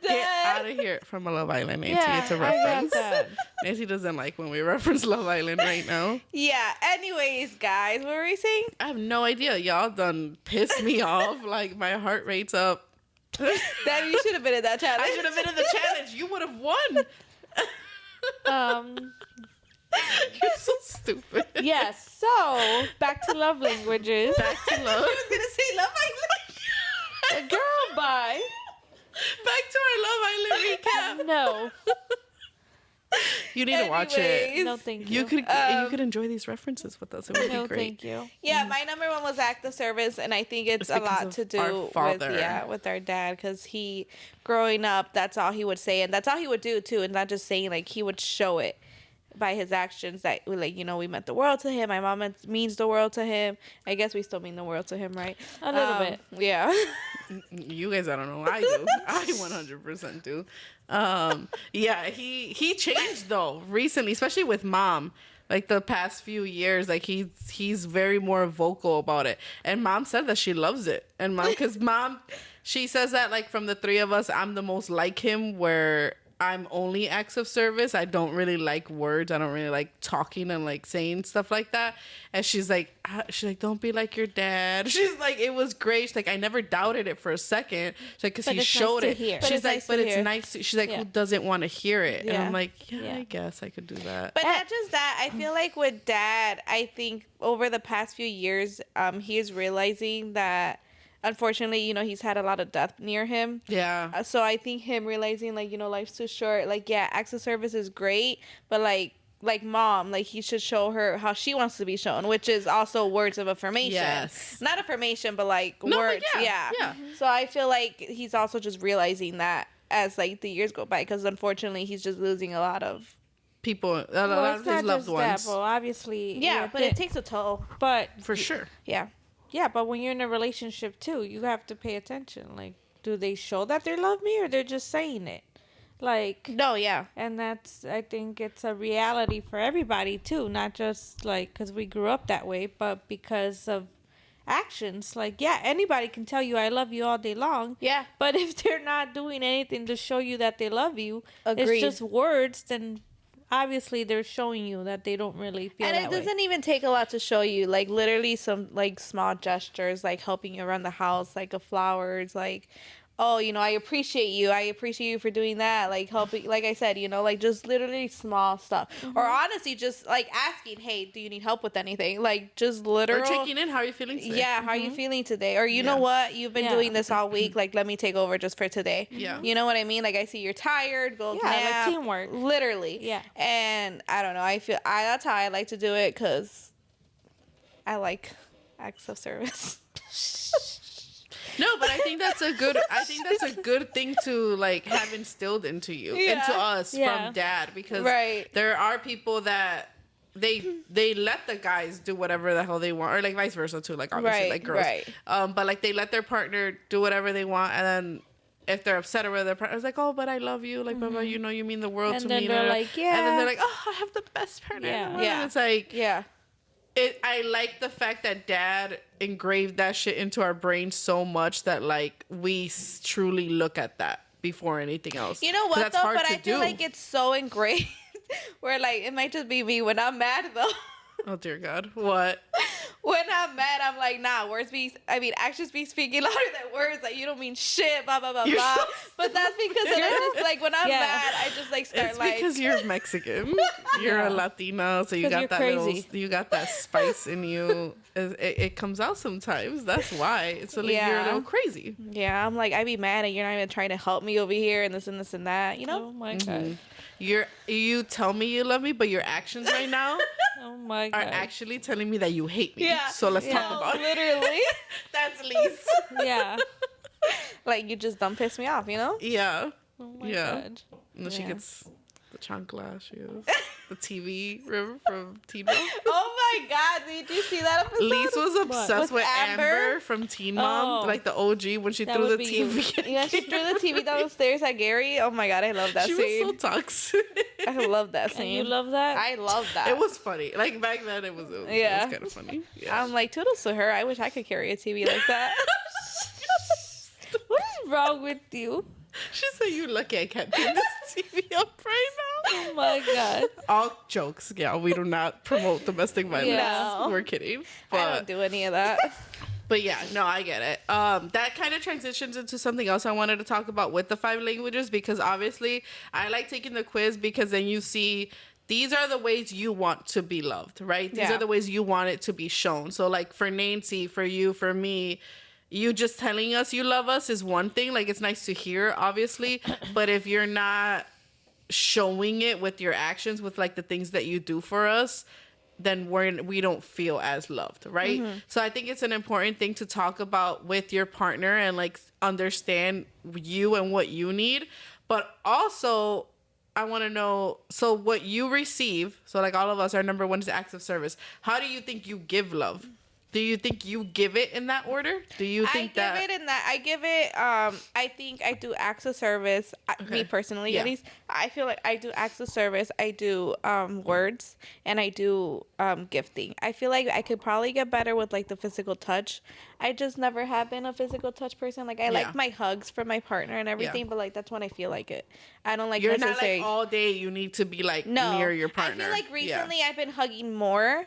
[SPEAKER 1] Get out
[SPEAKER 2] dead.
[SPEAKER 1] of here from a Love Island, Nancy.
[SPEAKER 3] Yeah,
[SPEAKER 1] It's a
[SPEAKER 3] I got
[SPEAKER 1] reference.
[SPEAKER 3] that.
[SPEAKER 1] Nancy doesn't like when we reference Love Island right now.
[SPEAKER 2] Yeah. Anyways, guys, what were we saying?
[SPEAKER 1] I have no idea. Y'all done pissed me off. Like, my heart rate's up.
[SPEAKER 2] Damn, you should have been in that challenge.
[SPEAKER 1] I should have been in the challenge. You would have won. You're so stupid.
[SPEAKER 3] Yes. So back to love languages.
[SPEAKER 1] Back to love.
[SPEAKER 2] I was gonna say Love Island.
[SPEAKER 3] Girl, bye.
[SPEAKER 1] Back to our Love Island recap.
[SPEAKER 3] No.
[SPEAKER 1] You need to watch it.
[SPEAKER 2] Anyways.
[SPEAKER 3] No, thank you.
[SPEAKER 1] You could enjoy these references with us. It would
[SPEAKER 3] No,
[SPEAKER 1] be great.
[SPEAKER 3] thank you.
[SPEAKER 2] Yeah, my number 1 was act of service, and I think it's a
[SPEAKER 1] because
[SPEAKER 2] lot
[SPEAKER 1] of
[SPEAKER 2] to
[SPEAKER 1] our
[SPEAKER 2] do with
[SPEAKER 1] father.
[SPEAKER 2] with our dad, because he, growing up, that's all he would say, and that's all he would do too, and not just saying, like, he would show it by his actions that, like, you know, we meant the world to him. My mom means the world to him. I guess we still mean the world to him, right?
[SPEAKER 3] A little bit.
[SPEAKER 2] Yeah.
[SPEAKER 1] You guys, I don't know. I do. I 100% do. Yeah, he changed though recently, especially with mom. Like the past few years, like he's very more vocal about it. And mom said that she loves it. And because mom, she says that like from the 3 of us, I'm the most like him, where I'm only acts of service. I don't really like words. I don't really like talking and like saying stuff like that. And she's like, don't be like your dad. She's like, it was great. She's like, I never doubted it for a second. She's like, because
[SPEAKER 3] But
[SPEAKER 1] he
[SPEAKER 3] it's nice
[SPEAKER 1] showed
[SPEAKER 3] to
[SPEAKER 1] it.
[SPEAKER 3] hear.
[SPEAKER 1] She's
[SPEAKER 2] But it's
[SPEAKER 1] like,
[SPEAKER 2] nice
[SPEAKER 1] but
[SPEAKER 2] to
[SPEAKER 1] it's
[SPEAKER 2] hear.
[SPEAKER 1] nice. She's like,
[SPEAKER 3] Yeah.
[SPEAKER 1] who doesn't want to hear it? And
[SPEAKER 2] Yeah.
[SPEAKER 1] I'm like, yeah,
[SPEAKER 3] Yeah.
[SPEAKER 1] I guess I could do that.
[SPEAKER 2] But not just that. I feel like with dad, I think over the past few years, he is realizing that, unfortunately, you know, he's had a lot of death near him.
[SPEAKER 1] Yeah.
[SPEAKER 2] So I think him realizing, like, you know, life's too short. Like, yeah, acts of service is great, but like mom, like, he should show her how she wants to be shown, which is also words of affirmation.
[SPEAKER 1] Yes.
[SPEAKER 2] Not affirmation, but like
[SPEAKER 1] No, but
[SPEAKER 2] words.
[SPEAKER 1] yeah, yeah.
[SPEAKER 2] So I feel like he's also just realizing that as like the years go by, because unfortunately he's just losing a lot of.
[SPEAKER 1] People, a
[SPEAKER 3] Well,
[SPEAKER 1] lot
[SPEAKER 3] it's
[SPEAKER 1] of
[SPEAKER 3] not
[SPEAKER 1] his loved
[SPEAKER 3] just
[SPEAKER 1] ones.
[SPEAKER 3] that, well, obviously.
[SPEAKER 2] Yeah, but
[SPEAKER 3] the-
[SPEAKER 2] it takes a toll.
[SPEAKER 3] But
[SPEAKER 1] For sure.
[SPEAKER 2] Yeah.
[SPEAKER 3] yeah, but when you're in a relationship too, you have to pay attention. Like, do they show that they love me, or they're just saying it? Like,
[SPEAKER 2] No, yeah.
[SPEAKER 3] and that's, I think it's a reality for everybody too, not just like because we grew up that way, but because of actions. Like, yeah, anybody can tell you I love you all day long.
[SPEAKER 2] Yeah.
[SPEAKER 3] But if they're not doing anything to show you that they love you,
[SPEAKER 2] Agreed.
[SPEAKER 3] it's just words, then obviously they're showing you that they don't really feel
[SPEAKER 2] And
[SPEAKER 3] that
[SPEAKER 2] it
[SPEAKER 3] way.
[SPEAKER 2] doesn't even take a lot to show you, like, literally some like small gestures, like helping you around the house, like a flowers, like, oh, you know, I appreciate you for doing that, like helping, like I said, you know, like just literally small stuff. Or honestly just like asking, hey, do you need help with anything? Like just literal,
[SPEAKER 1] Or checking in. How are you feeling today?
[SPEAKER 2] yeah, how are you feeling today? Or you know
[SPEAKER 1] Yeah.
[SPEAKER 2] what, you've been
[SPEAKER 3] Yeah.
[SPEAKER 2] doing this all week, like let me take over just for today.
[SPEAKER 1] Yeah.
[SPEAKER 2] You know what I mean? Like I see you're tired, go
[SPEAKER 3] Yeah, like
[SPEAKER 2] nap.
[SPEAKER 3] teamwork.
[SPEAKER 2] Literally.
[SPEAKER 3] Yeah.
[SPEAKER 2] And I don't know, that's how I like to do it, because I like acts of service.
[SPEAKER 1] No, but I think that's a good thing to like have instilled into you,
[SPEAKER 2] Yeah.
[SPEAKER 1] into us
[SPEAKER 3] Yeah.
[SPEAKER 1] from dad, because
[SPEAKER 2] Right.
[SPEAKER 1] there are people that they let the guys do whatever the hell they want, or like vice versa too, like obviously
[SPEAKER 2] Right,
[SPEAKER 1] like girls.
[SPEAKER 2] right.
[SPEAKER 1] But like they let their partner do whatever they want, and then if they're upset or their partner, I was like, oh, but I love you, like, blah, you know, you mean the world
[SPEAKER 3] And
[SPEAKER 1] to
[SPEAKER 3] then
[SPEAKER 1] me.
[SPEAKER 3] they're like, yeah.
[SPEAKER 1] And then they're like, oh, I have the best partner in the world. And it's like, I like the fact that dad engraved that shit into our brains so much that like we truly look at that before anything else.
[SPEAKER 2] You know what though? But I feel like it's so engraved where like it might just be me when I'm mad though.
[SPEAKER 1] Oh dear God, what?
[SPEAKER 2] When I'm mad, I'm like, nah, actions be speaking louder than words. Like, you don't mean shit, blah, blah, blah, blah. But that's because then I just, like, when I'm mad, I just, like, start,
[SPEAKER 1] it's
[SPEAKER 2] like...
[SPEAKER 1] It's because you're Mexican. You're a Latina, so you got that crazy. You got that spice in you. It comes out sometimes. That's why. So, like, you're a little crazy.
[SPEAKER 2] Yeah, I'm like, I be mad and you're not even trying to help me over here and this and this and that, you know?
[SPEAKER 3] Oh, my God.
[SPEAKER 1] You tell me you love me, but your actions right now
[SPEAKER 3] are
[SPEAKER 1] actually telling me that you hate me. Yeah. So let's talk about it.
[SPEAKER 2] Literally.
[SPEAKER 1] That's Lise.
[SPEAKER 3] Yeah.
[SPEAKER 2] Like, you just don't piss me off, you know?
[SPEAKER 1] Yeah.
[SPEAKER 3] Oh my God.
[SPEAKER 1] And then she gets the chancla. She has the TV, remember, from Teen Mom?
[SPEAKER 2] Oh my God, did you see that episode?
[SPEAKER 1] Lise was obsessed with Amber from Teen Mom, like the OG, when she threw the TV.
[SPEAKER 2] Yeah, she threw the TV downstairs at Gary. Oh my God, I love that scene.
[SPEAKER 1] She was so toxic.
[SPEAKER 2] I love that scene.
[SPEAKER 3] And you love that?
[SPEAKER 2] I love that.
[SPEAKER 1] It was funny. Like back then, it was kind of funny. Yeah.
[SPEAKER 2] I'm like, toodles to her. I wish I could carry a TV like that.
[SPEAKER 3] What is wrong with you?
[SPEAKER 1] She said, "You lucky I can't turn this TV up right now."
[SPEAKER 3] Oh my God!
[SPEAKER 1] All jokes, yeah. We do not promote domestic violence.
[SPEAKER 2] Yeah.
[SPEAKER 1] We're kidding. But,
[SPEAKER 2] I don't do any of that.
[SPEAKER 1] But yeah, no, I get it. That kind of transitions into something else I wanted to talk about with the 5 languages, because obviously I like taking the quiz because then you see these are the ways you want to be loved, right? These are the ways you want it to be shown. So like for Nancy, for you, for me, you just telling us you love us is one thing. Like, it's nice to hear, obviously. But if you're not showing it with your actions, with like the things that you do for us, then we don't feel as loved, right? Mm-hmm. So I think it's an important thing to talk about with your partner and like understand you and what you need. But also, I want to know, so what you receive, so like all of us, our number one is acts of service. How do you think you give love? Do you think you give it in that order? Do you think that?
[SPEAKER 2] I give it, I think I do acts of service. Okay. Me personally, at least. I feel like I do acts of service. I do words, and I do gifting. I feel like I could probably get better with like the physical touch. I just never have been a physical touch person. Like I like my hugs for my partner and everything, but like that's when I feel like it. I don't like
[SPEAKER 1] You're not like all day you need to be like near your partner.
[SPEAKER 2] I feel like recently I've been hugging more,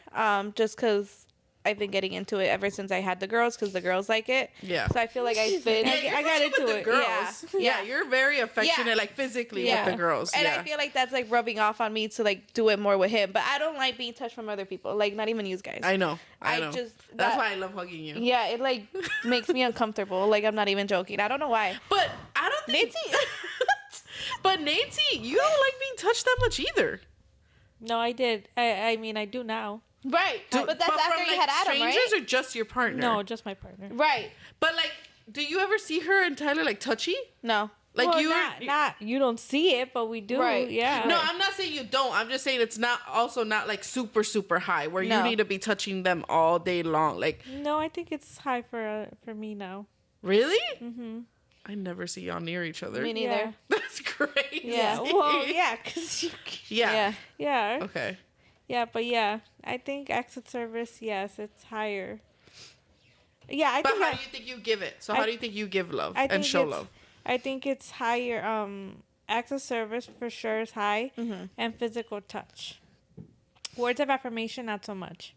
[SPEAKER 2] just because I've been getting into it ever since I had the girls, because the girls like it. Yeah. So I feel like I've been.
[SPEAKER 1] I got into it. Girls. Yeah, you're very affectionate, like physically with the girls.
[SPEAKER 2] And I feel like that's like rubbing off on me to like do it more with him. But I don't like being touched from other people. Like not even you guys.
[SPEAKER 1] I know. That's why I love hugging you.
[SPEAKER 2] Yeah, it like makes me uncomfortable. Like I'm not even joking. I don't know why.
[SPEAKER 1] But I don't think Nancy. But Nancy, you don't like being touched that much either.
[SPEAKER 3] No, I did. I mean, I do now.
[SPEAKER 2] Right, but that's after you had Adam, right?
[SPEAKER 1] Strangers or just your partner?
[SPEAKER 3] No, just my partner.
[SPEAKER 2] Right,
[SPEAKER 1] but like, do you ever see her and Tyler like touchy?
[SPEAKER 2] No,
[SPEAKER 1] like
[SPEAKER 3] you don't see it, but we do. Right? Yeah.
[SPEAKER 1] No, I'm not saying you don't. I'm just saying it's not like super high where you need to be touching them all day long. Like,
[SPEAKER 3] no, I think it's high for me now.
[SPEAKER 1] Really? Mm-hmm. I never see y'all near each other.
[SPEAKER 2] Me neither.
[SPEAKER 1] Yeah. That's crazy.
[SPEAKER 3] Yeah. Well, yeah, cause
[SPEAKER 1] yeah.
[SPEAKER 3] Okay. Yeah, but I think acts of service, yes, it's higher. Yeah,
[SPEAKER 1] But how do you think you give it? So how do you think you give love and show love?
[SPEAKER 3] I think it's higher. Acts of service for sure is high, and physical touch. Words of affirmation, not so much.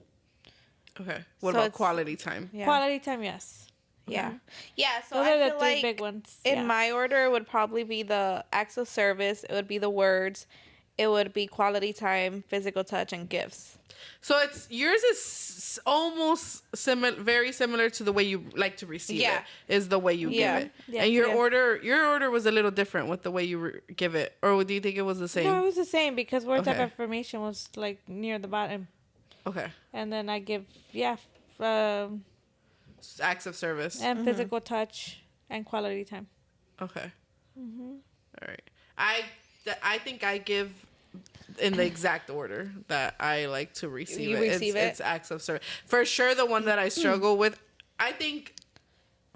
[SPEAKER 1] Okay. What about quality time?
[SPEAKER 3] Yeah. Quality time, yes.
[SPEAKER 2] Yeah. Yeah, so
[SPEAKER 3] those
[SPEAKER 2] I
[SPEAKER 3] are
[SPEAKER 2] feel
[SPEAKER 3] the three
[SPEAKER 2] like
[SPEAKER 3] big ones.
[SPEAKER 2] In my order, it would probably be the acts of service. It would be the words. It would be quality time, physical touch, and gifts.
[SPEAKER 1] So yours is almost very similar to the way you like to receive it. Is the way you give it. Yeah. And your order was a little different with the way you give it, or do you think it was the same?
[SPEAKER 3] No, it was the same because words of affirmation was like near the bottom.
[SPEAKER 1] Okay.
[SPEAKER 3] And then I give
[SPEAKER 1] acts of service
[SPEAKER 3] and physical touch and quality time.
[SPEAKER 1] Okay. All right. I think I give in the exact order that I like to receive It's acts of service. For sure, the one that I struggle with, I think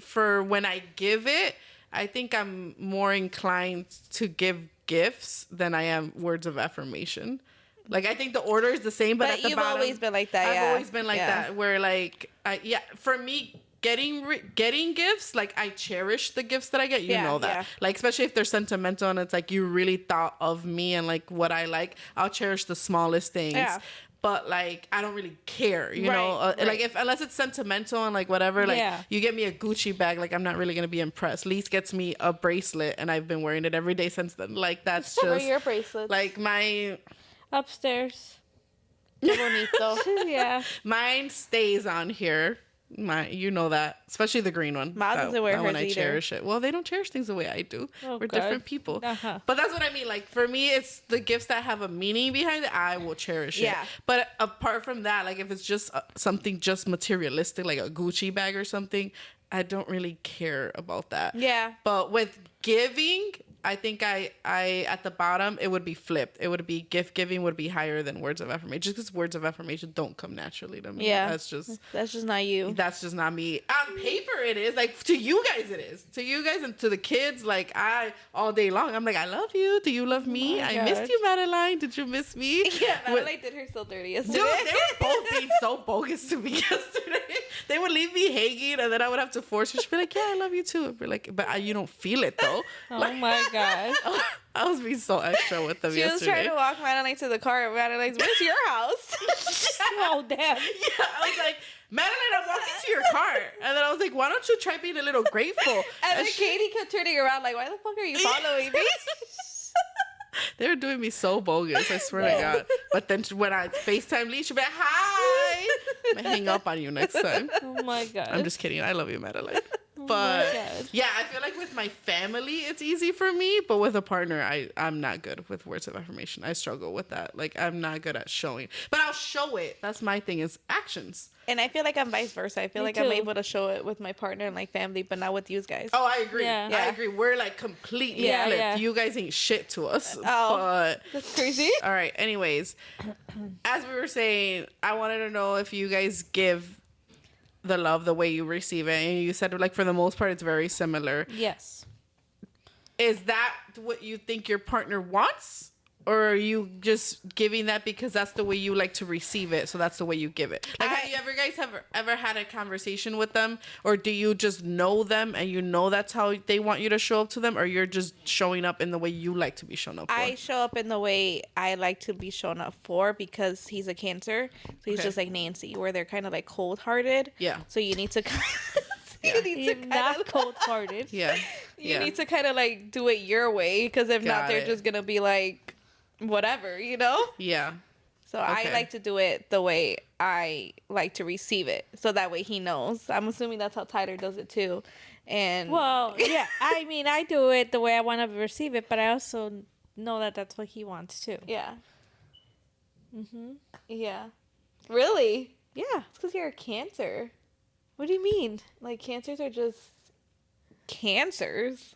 [SPEAKER 1] for when I give it, I think I'm more inclined to give gifts than I am words of affirmation. Like, I think the order is the same, but at the
[SPEAKER 2] you've
[SPEAKER 1] bottom,
[SPEAKER 2] always been like that.
[SPEAKER 1] I've always been like that, where like, for me, getting gifts, like, I cherish the gifts that I get. You know that.
[SPEAKER 2] Yeah.
[SPEAKER 1] Like, especially if they're sentimental and it's like you really thought of me and like what I like, I'll cherish the smallest things. Yeah. But like, I don't really care, you know. Like, unless it's sentimental and like whatever, like you get me a Gucci bag, like I'm not really gonna be impressed. Lise gets me a bracelet, and I've been wearing it every day since then. Like, that's just.
[SPEAKER 2] Where are your bracelets?
[SPEAKER 1] Like my.
[SPEAKER 3] Upstairs.
[SPEAKER 2] Qué bonito.
[SPEAKER 3] Yeah.
[SPEAKER 1] Mine stays on here. You know that, especially the green one.
[SPEAKER 2] Miles doesn't wear hers
[SPEAKER 1] I
[SPEAKER 2] either.
[SPEAKER 1] cherish it. Well, they don't cherish things the way I do.
[SPEAKER 3] Oh,
[SPEAKER 1] We're
[SPEAKER 3] God.
[SPEAKER 1] different people.
[SPEAKER 3] Uh-huh.
[SPEAKER 1] But that's what I mean. Like, for me, it's the gifts that have a meaning behind it. I will cherish it. But apart from that, like if it's just something just materialistic, like a Gucci bag or something, I don't really care about that.
[SPEAKER 2] Yeah.
[SPEAKER 1] But with giving, I think I at the bottom, it would be flipped. It would be gift giving would be higher than words of affirmation, just because words of affirmation don't come naturally to me.
[SPEAKER 2] Yeah.
[SPEAKER 1] That's just
[SPEAKER 2] not you.
[SPEAKER 1] That's just not me. On paper, it is. Like, to you guys, it is. To you guys and to the kids, like, all day long, I'm like, I love you. Do you love me? I missed you, Madeline. Did you miss me?
[SPEAKER 2] Yeah, Madeline did her so dirty yesterday.
[SPEAKER 1] Dude, they were both being so bogus to me yesterday. They would leave me hanging, and then I would have to force her. She'd be like, yeah, I love you too. I'd be like, but you don't feel it, though.
[SPEAKER 3] Oh,
[SPEAKER 1] like,
[SPEAKER 3] my God.
[SPEAKER 1] I was being so extra with them yesterday.
[SPEAKER 2] She was trying to walk Madeline to the car, and Madeline's, where's your house?
[SPEAKER 3] Oh, damn.
[SPEAKER 1] Yeah, I was like, Madeline, I'm walking to your car. And then I was like, why don't you try being a little grateful?
[SPEAKER 2] And then Katie kept turning around like, why the fuck are you following me?
[SPEAKER 1] They were doing me so bogus, I swear to God. But then when I FaceTime Lee, she'd be like, hi. I'm gonna hang up on you next time.
[SPEAKER 3] Oh, my God.
[SPEAKER 1] I'm just kidding. I love you, Madeline.
[SPEAKER 3] Oh,
[SPEAKER 1] But
[SPEAKER 3] my God.
[SPEAKER 1] yeah, I feel like with my family, it's easy for me. But with a partner, I'm not good with words of affirmation. I struggle with that. Like, I'm not good at showing. But I'll show it. That's my thing, is actions.
[SPEAKER 2] And I feel like I'm vice versa. I feel
[SPEAKER 3] Me
[SPEAKER 2] like
[SPEAKER 3] too.
[SPEAKER 2] I'm able to show it with my partner and like family, but not with you guys.
[SPEAKER 1] Oh, I agree.
[SPEAKER 3] Yeah.
[SPEAKER 1] I agree. We're like completely
[SPEAKER 3] Yeah,
[SPEAKER 1] flipped.
[SPEAKER 3] yeah.
[SPEAKER 1] You guys ain't shit to us.
[SPEAKER 2] Oh.
[SPEAKER 1] But
[SPEAKER 2] That's crazy.
[SPEAKER 1] all right. Anyways, as we were saying, I wanted to know if you guys give the love the way you receive it. And you said, like, for the most part, it's very similar.
[SPEAKER 3] Yes.
[SPEAKER 1] Is that what you think your partner wants? Or are you just giving that because that's the way you like to receive it, so that's the way you give it? Like, have you ever had a conversation with them? Or do you just know them and you know that's how they want you to show up to them? Or you're just showing up in the way you like to be shown up for?
[SPEAKER 2] I show up in the way I like to be shown up for because he's a Cancer. So he's just like Nancy, where they're kind of like cold-hearted.
[SPEAKER 1] Yeah.
[SPEAKER 2] So you need to
[SPEAKER 3] He's not cold-hearted.
[SPEAKER 1] Yeah.
[SPEAKER 2] You need to kind of like do it your way, because if not, they're just going to be like, whatever, you know?
[SPEAKER 1] Yeah.
[SPEAKER 2] So I like to do it the way I like to receive it. So that way he knows. I'm assuming that's how Tyler does it too. And
[SPEAKER 3] Well, yeah. I mean, I do it the way I want to receive it, but I also know that that's what he wants too.
[SPEAKER 2] yeah. Yeah. Really?
[SPEAKER 3] Yeah.
[SPEAKER 2] It's because you're a Cancer.
[SPEAKER 3] What do you mean?
[SPEAKER 2] Like, Cancers are just cancers.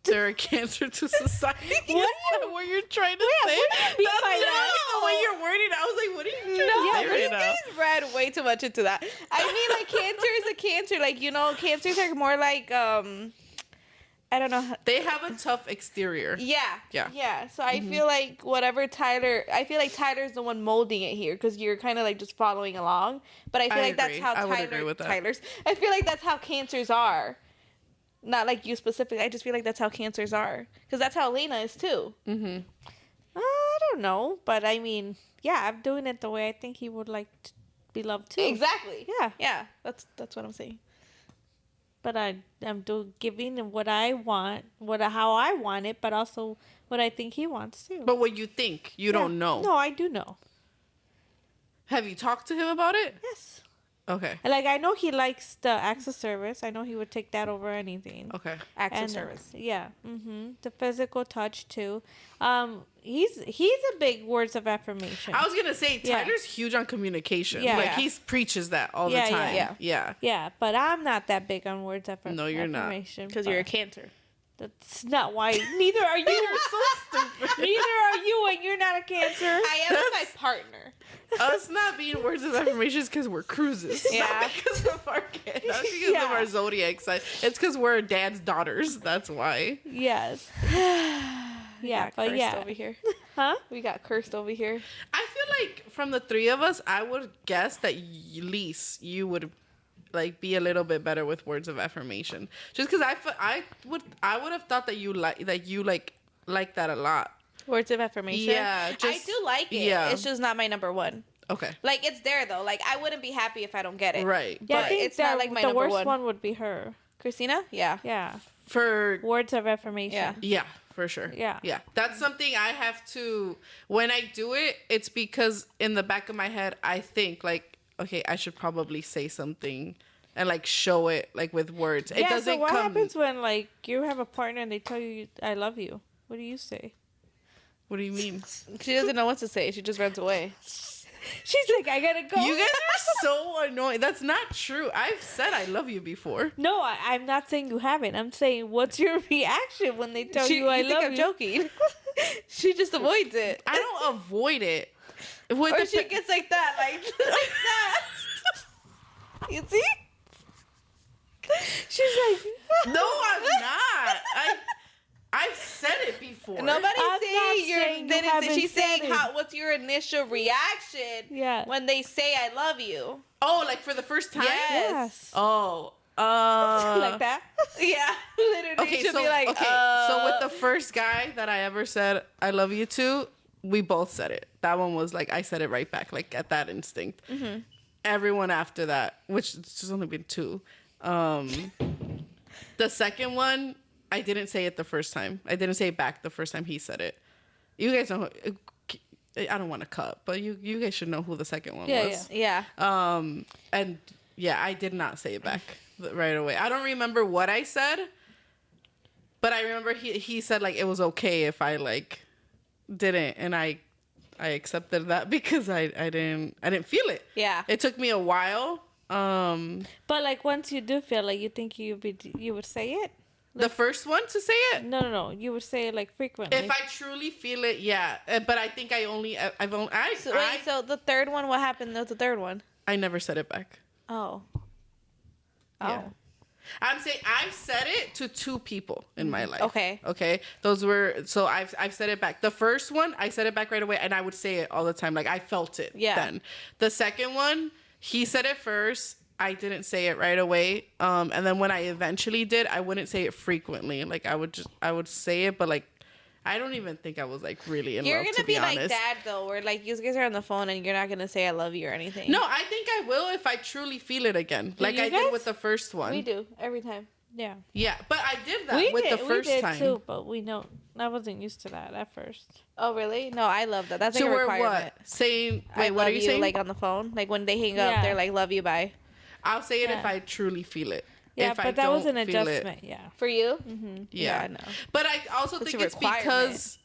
[SPEAKER 1] They're a cancer to society. What you're trying to say?
[SPEAKER 3] What do you mean by that?
[SPEAKER 1] The way you're wording it, I was like, what are you trying to say right
[SPEAKER 2] you
[SPEAKER 1] now?
[SPEAKER 2] guys read way too much into that. I mean, like, Cancer is a Cancer. Like, you know, Cancers are more like, I don't know.
[SPEAKER 1] They have a tough exterior.
[SPEAKER 2] Yeah. So I feel like I feel like Tyler's the one molding it here, because you're kind of like just following along. But I feel like that's how
[SPEAKER 1] I would agree with that.
[SPEAKER 2] I feel like that's how Cancers are. Not like you specifically. I just feel like that's how Cancers are, because that's how Elena is too.
[SPEAKER 3] I don't know, but I mean, yeah, I'm doing it the way I think he would like to be loved too.
[SPEAKER 2] Exactly.
[SPEAKER 3] Yeah.
[SPEAKER 2] Yeah. That's what I'm saying.
[SPEAKER 3] But I'm giving him what I want, how I want it, but also what I think he wants too.
[SPEAKER 1] But what you think, you don't know.
[SPEAKER 3] No, I do know.
[SPEAKER 1] Have you talked to him about it?
[SPEAKER 3] Yes.
[SPEAKER 1] Okay.
[SPEAKER 3] Like, I know he likes the acts of service. I know he would take that over anything.
[SPEAKER 1] Okay.
[SPEAKER 2] Acts of
[SPEAKER 3] And,
[SPEAKER 2] service.
[SPEAKER 3] Yeah. The physical touch too. He's a big words of affirmation.
[SPEAKER 1] I was gonna say
[SPEAKER 3] Yeah.
[SPEAKER 1] Tyler's huge on communication.
[SPEAKER 3] Yeah.
[SPEAKER 1] Like,
[SPEAKER 3] Yeah.
[SPEAKER 1] he preaches that all the
[SPEAKER 3] Yeah,
[SPEAKER 1] time.
[SPEAKER 3] yeah.
[SPEAKER 1] Yeah.
[SPEAKER 3] Yeah, but I'm not that big on words of
[SPEAKER 1] No, you're not.
[SPEAKER 3] affirmation.
[SPEAKER 2] Because you're a Cancer.
[SPEAKER 3] That's not why. Neither are you.
[SPEAKER 1] You're so stupid.
[SPEAKER 3] Neither are you, and you're not a Cancer.
[SPEAKER 2] I am with my partner.
[SPEAKER 1] us not being words of affirmation is because we're cruises.
[SPEAKER 2] Yeah.
[SPEAKER 1] Not because of our kid. Not because of our zodiac sign. It's because we're dad's daughters. That's why.
[SPEAKER 3] Yes. Yeah, but
[SPEAKER 2] cursed over here.
[SPEAKER 3] Huh?
[SPEAKER 2] We got cursed over here.
[SPEAKER 1] I feel like from the three of us, I would guess that Lise, you would like be a little bit better with words of affirmation. Just because I would have thought that you like that a lot.
[SPEAKER 2] Words of affirmation.
[SPEAKER 1] Yeah,
[SPEAKER 2] I do like it.
[SPEAKER 1] yeah.
[SPEAKER 2] It's just not my number one.
[SPEAKER 1] Okay.
[SPEAKER 2] Like it's there though. Like I wouldn't be happy if I don't get it.
[SPEAKER 1] Right.
[SPEAKER 3] Yeah,
[SPEAKER 2] But
[SPEAKER 3] I think
[SPEAKER 2] it's not like my number
[SPEAKER 3] worst
[SPEAKER 2] one.
[SPEAKER 3] one would be her.
[SPEAKER 2] Christina? Yeah.
[SPEAKER 3] Yeah.
[SPEAKER 1] For
[SPEAKER 3] Words of affirmation.
[SPEAKER 2] Yeah.
[SPEAKER 1] yeah, for sure.
[SPEAKER 3] Yeah.
[SPEAKER 1] Yeah. That's something I have to when I do it, it's because in the back of my head I think like, okay, I should probably say something and like show it like with words. It
[SPEAKER 3] Yeah,
[SPEAKER 1] doesn't
[SPEAKER 3] so what
[SPEAKER 1] come
[SPEAKER 3] happens when like you have a partner and they tell you I love you? What do you say?
[SPEAKER 1] What do you mean?
[SPEAKER 2] She doesn't know what to say. She just runs away.
[SPEAKER 3] She's like, I gotta go.
[SPEAKER 1] You guys are so annoying. That's not true. I've said I love you before.
[SPEAKER 3] No, I'm not saying you haven't. I'm saying, what's your reaction when they tell you I
[SPEAKER 2] you think
[SPEAKER 3] love
[SPEAKER 2] I'm
[SPEAKER 3] you?
[SPEAKER 2] joking? She just avoids it.
[SPEAKER 1] I don't avoid it. With
[SPEAKER 2] Or
[SPEAKER 1] the
[SPEAKER 2] she gets like that, like that. You see?
[SPEAKER 3] She's like,
[SPEAKER 1] No, I'm not. I've said it before.
[SPEAKER 2] Nobody's
[SPEAKER 3] I'm not
[SPEAKER 2] saying
[SPEAKER 3] saying you
[SPEAKER 2] you're.
[SPEAKER 3] haven't
[SPEAKER 2] She's saying
[SPEAKER 3] said it.
[SPEAKER 2] what's your initial reaction?
[SPEAKER 3] Yeah.
[SPEAKER 2] When they say I love you.
[SPEAKER 1] Oh, like for the first time?
[SPEAKER 2] Yes.
[SPEAKER 1] Oh.
[SPEAKER 3] like that.
[SPEAKER 2] Yeah. Literally.
[SPEAKER 1] Okay,
[SPEAKER 2] She'll
[SPEAKER 1] so
[SPEAKER 2] be like,
[SPEAKER 1] so with the first guy that I ever said I love you to, we both said it. That one was like I said it right back, like at that instinct. Mm-hmm. Everyone after that, which it's only been two. The second one, I didn't say it the first time. I didn't say it back the first time he said it. You guys know. I don't want to cut, but you guys should know who the second one was.
[SPEAKER 2] Yeah.
[SPEAKER 1] And yeah, I did not say it back right away. I don't remember what I said, but I remember he said like it was okay if I like didn't, and I accepted that because I didn't feel it.
[SPEAKER 2] Yeah.
[SPEAKER 1] It took me a while.
[SPEAKER 3] But like once you do feel like you think you would say it.
[SPEAKER 1] The first one to say it.
[SPEAKER 3] No. You would say it like frequently.
[SPEAKER 1] If I truly feel it, yeah. But I think I've only
[SPEAKER 2] So the third one, what happened with the third one?
[SPEAKER 1] I never said it back.
[SPEAKER 2] Oh.
[SPEAKER 1] Yeah. I'm saying I've said it to two people in my life.
[SPEAKER 2] Okay.
[SPEAKER 1] Those were so I've said it back. The first one I said it back right away, and I would say it all the time. Like I felt it.
[SPEAKER 2] Yeah.
[SPEAKER 1] Then the second one, he said it first. I didn't say it right away. And then when I eventually did, I wouldn't say it frequently. Like I would say it, but like I don't even think I was like really in
[SPEAKER 2] You're
[SPEAKER 1] love.
[SPEAKER 2] gonna
[SPEAKER 1] to be
[SPEAKER 2] like
[SPEAKER 1] honest.
[SPEAKER 2] dad though, where like you guys are on the phone and you're not gonna say I love you or anything.
[SPEAKER 1] No, I think I will if I truly feel it again, like
[SPEAKER 3] you
[SPEAKER 1] I
[SPEAKER 3] guys?
[SPEAKER 1] did with the first one.
[SPEAKER 2] We do every time.
[SPEAKER 3] yeah.
[SPEAKER 1] Yeah, but I did that with the first
[SPEAKER 3] we did
[SPEAKER 1] time.
[SPEAKER 3] too, but I wasn't used to that at first.
[SPEAKER 2] Oh really? No, I love that. That's
[SPEAKER 1] So
[SPEAKER 2] like a
[SPEAKER 1] we're
[SPEAKER 2] requirement.
[SPEAKER 1] what saying?
[SPEAKER 2] I
[SPEAKER 1] Wait, what
[SPEAKER 2] love
[SPEAKER 1] are you saying?
[SPEAKER 2] like on the phone. Like when they hang up,
[SPEAKER 3] Yeah.
[SPEAKER 2] they're like love you, bye.
[SPEAKER 1] I'll say it if
[SPEAKER 3] Yeah.
[SPEAKER 1] I truly feel it.
[SPEAKER 3] Yeah,
[SPEAKER 1] If I
[SPEAKER 3] but that was
[SPEAKER 1] don't
[SPEAKER 3] an
[SPEAKER 1] feel it-
[SPEAKER 3] adjustment. Yeah.
[SPEAKER 2] For you?
[SPEAKER 1] Yeah.
[SPEAKER 2] I know.
[SPEAKER 1] But I also
[SPEAKER 2] It's
[SPEAKER 1] think
[SPEAKER 2] a
[SPEAKER 1] it's
[SPEAKER 2] requirement.
[SPEAKER 1] because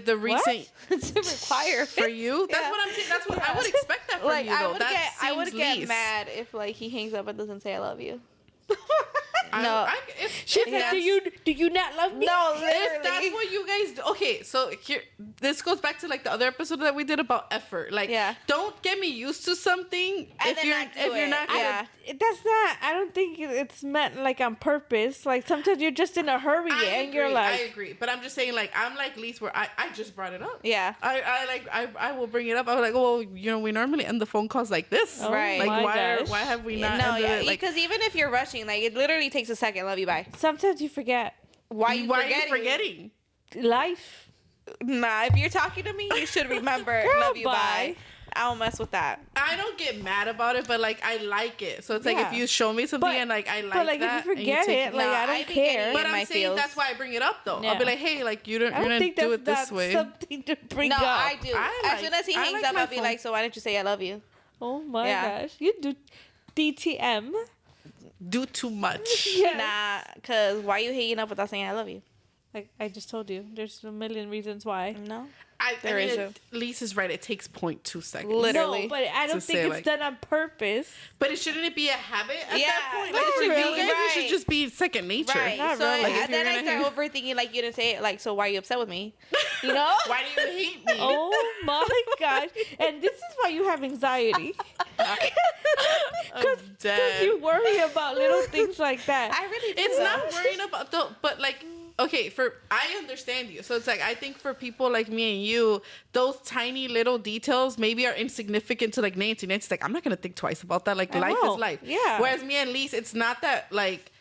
[SPEAKER 1] the recent
[SPEAKER 2] It's a requirement.
[SPEAKER 1] for you. That's
[SPEAKER 2] Yeah.
[SPEAKER 1] what I'm saying. That's what I would expect that from
[SPEAKER 2] Like
[SPEAKER 1] you though.
[SPEAKER 2] I would get
[SPEAKER 1] least.
[SPEAKER 2] mad if like he hangs up and doesn't say I love you.
[SPEAKER 1] No,
[SPEAKER 3] She said, "Do you not love me?"
[SPEAKER 2] No,
[SPEAKER 1] If
[SPEAKER 2] literally.
[SPEAKER 1] that's what you guys do. Okay, so here, this goes back to like the other episode that we did about effort. Like,
[SPEAKER 2] Yeah.
[SPEAKER 1] don't get me used to something if
[SPEAKER 2] then
[SPEAKER 1] you're
[SPEAKER 2] not do
[SPEAKER 1] if you're
[SPEAKER 2] it.
[SPEAKER 1] not.
[SPEAKER 2] Yeah.
[SPEAKER 3] That's not. I don't think it's meant like on purpose. Like sometimes you're just in a hurry and you're
[SPEAKER 1] I
[SPEAKER 3] like,
[SPEAKER 1] agree, but I'm just saying like I'm like Lise where I just brought it up.
[SPEAKER 2] Yeah.
[SPEAKER 1] I will bring it up. I was like, well, you know, we normally end the phone calls like this,
[SPEAKER 3] Oh
[SPEAKER 2] Right.
[SPEAKER 1] Like
[SPEAKER 3] my gosh.
[SPEAKER 1] why have we not?
[SPEAKER 2] No,
[SPEAKER 1] ended
[SPEAKER 2] yeah,
[SPEAKER 1] it, like
[SPEAKER 2] because even if you're rushing, like it literally takes a second. Love you, bye.
[SPEAKER 3] sometimes you forget
[SPEAKER 2] Why you
[SPEAKER 1] why
[SPEAKER 2] forgetting?
[SPEAKER 1] are you forgetting?
[SPEAKER 3] life.
[SPEAKER 2] Nah, if you're talking to me, you should remember.
[SPEAKER 3] Girl,
[SPEAKER 2] love you, bye.
[SPEAKER 3] bye.
[SPEAKER 2] I don't mess with that.
[SPEAKER 1] I don't get mad about it, but like I like it. So it's like
[SPEAKER 3] Yeah.
[SPEAKER 1] if you show me something
[SPEAKER 3] But-
[SPEAKER 1] and like I like
[SPEAKER 3] but like
[SPEAKER 1] that,
[SPEAKER 3] if you
[SPEAKER 1] and
[SPEAKER 3] forget
[SPEAKER 1] take
[SPEAKER 3] it, like I
[SPEAKER 2] I
[SPEAKER 3] don't
[SPEAKER 2] be
[SPEAKER 3] care.
[SPEAKER 2] getting
[SPEAKER 1] But
[SPEAKER 2] in
[SPEAKER 1] I'm
[SPEAKER 2] my
[SPEAKER 1] saying
[SPEAKER 2] feels.
[SPEAKER 1] that's why I bring it up though. I'll
[SPEAKER 3] Yeah.
[SPEAKER 1] be like, hey, like you
[SPEAKER 3] I don't
[SPEAKER 1] didn't
[SPEAKER 3] think
[SPEAKER 1] do
[SPEAKER 3] that's
[SPEAKER 1] it this
[SPEAKER 3] not
[SPEAKER 1] way.
[SPEAKER 3] something to bring
[SPEAKER 2] No,
[SPEAKER 3] up.
[SPEAKER 2] I do.
[SPEAKER 1] I
[SPEAKER 2] As
[SPEAKER 1] like-
[SPEAKER 2] soon as he
[SPEAKER 1] I
[SPEAKER 2] hangs
[SPEAKER 1] like
[SPEAKER 2] up,
[SPEAKER 1] my
[SPEAKER 2] I'll be
[SPEAKER 1] phone.
[SPEAKER 2] like, so why didn't you say I love you?
[SPEAKER 3] Oh my
[SPEAKER 2] Yeah.
[SPEAKER 3] gosh, you do DTM.
[SPEAKER 1] Do too much.
[SPEAKER 3] Yes.
[SPEAKER 2] Nah, because why you hanging up without saying I love you?
[SPEAKER 3] Like I just told you, there's a million reasons why.
[SPEAKER 2] No.
[SPEAKER 1] Lise is right. It takes 0.2 seconds.
[SPEAKER 2] Literally.
[SPEAKER 3] No, but I don't think it's done on purpose.
[SPEAKER 1] But shouldn't it be a habit at
[SPEAKER 2] Yeah,
[SPEAKER 1] that point?
[SPEAKER 2] like,
[SPEAKER 1] Like, for you
[SPEAKER 2] really,
[SPEAKER 1] guys,
[SPEAKER 2] right.
[SPEAKER 1] it should just be second nature.
[SPEAKER 2] Right.
[SPEAKER 3] Not
[SPEAKER 2] So
[SPEAKER 3] really.
[SPEAKER 1] Like, if
[SPEAKER 2] and then
[SPEAKER 1] you're
[SPEAKER 2] I
[SPEAKER 1] gonna
[SPEAKER 2] start overthinking, like, you didn't say it. Like, so why are you upset with me? You know?
[SPEAKER 1] Why do you hate me?
[SPEAKER 3] Oh my gosh. And this is why you have anxiety.
[SPEAKER 1] I'm dead.
[SPEAKER 3] Because you worry about little things like that.
[SPEAKER 2] I really do.
[SPEAKER 1] It's not worrying about but like, okay, I understand you. So it's like, I think for people like me and you, those tiny little details maybe are insignificant to like Nancy. Nancy's like, I'm not gonna think twice about that. Like, life is life.
[SPEAKER 3] Yeah.
[SPEAKER 1] Whereas me and Lise, it's not that like,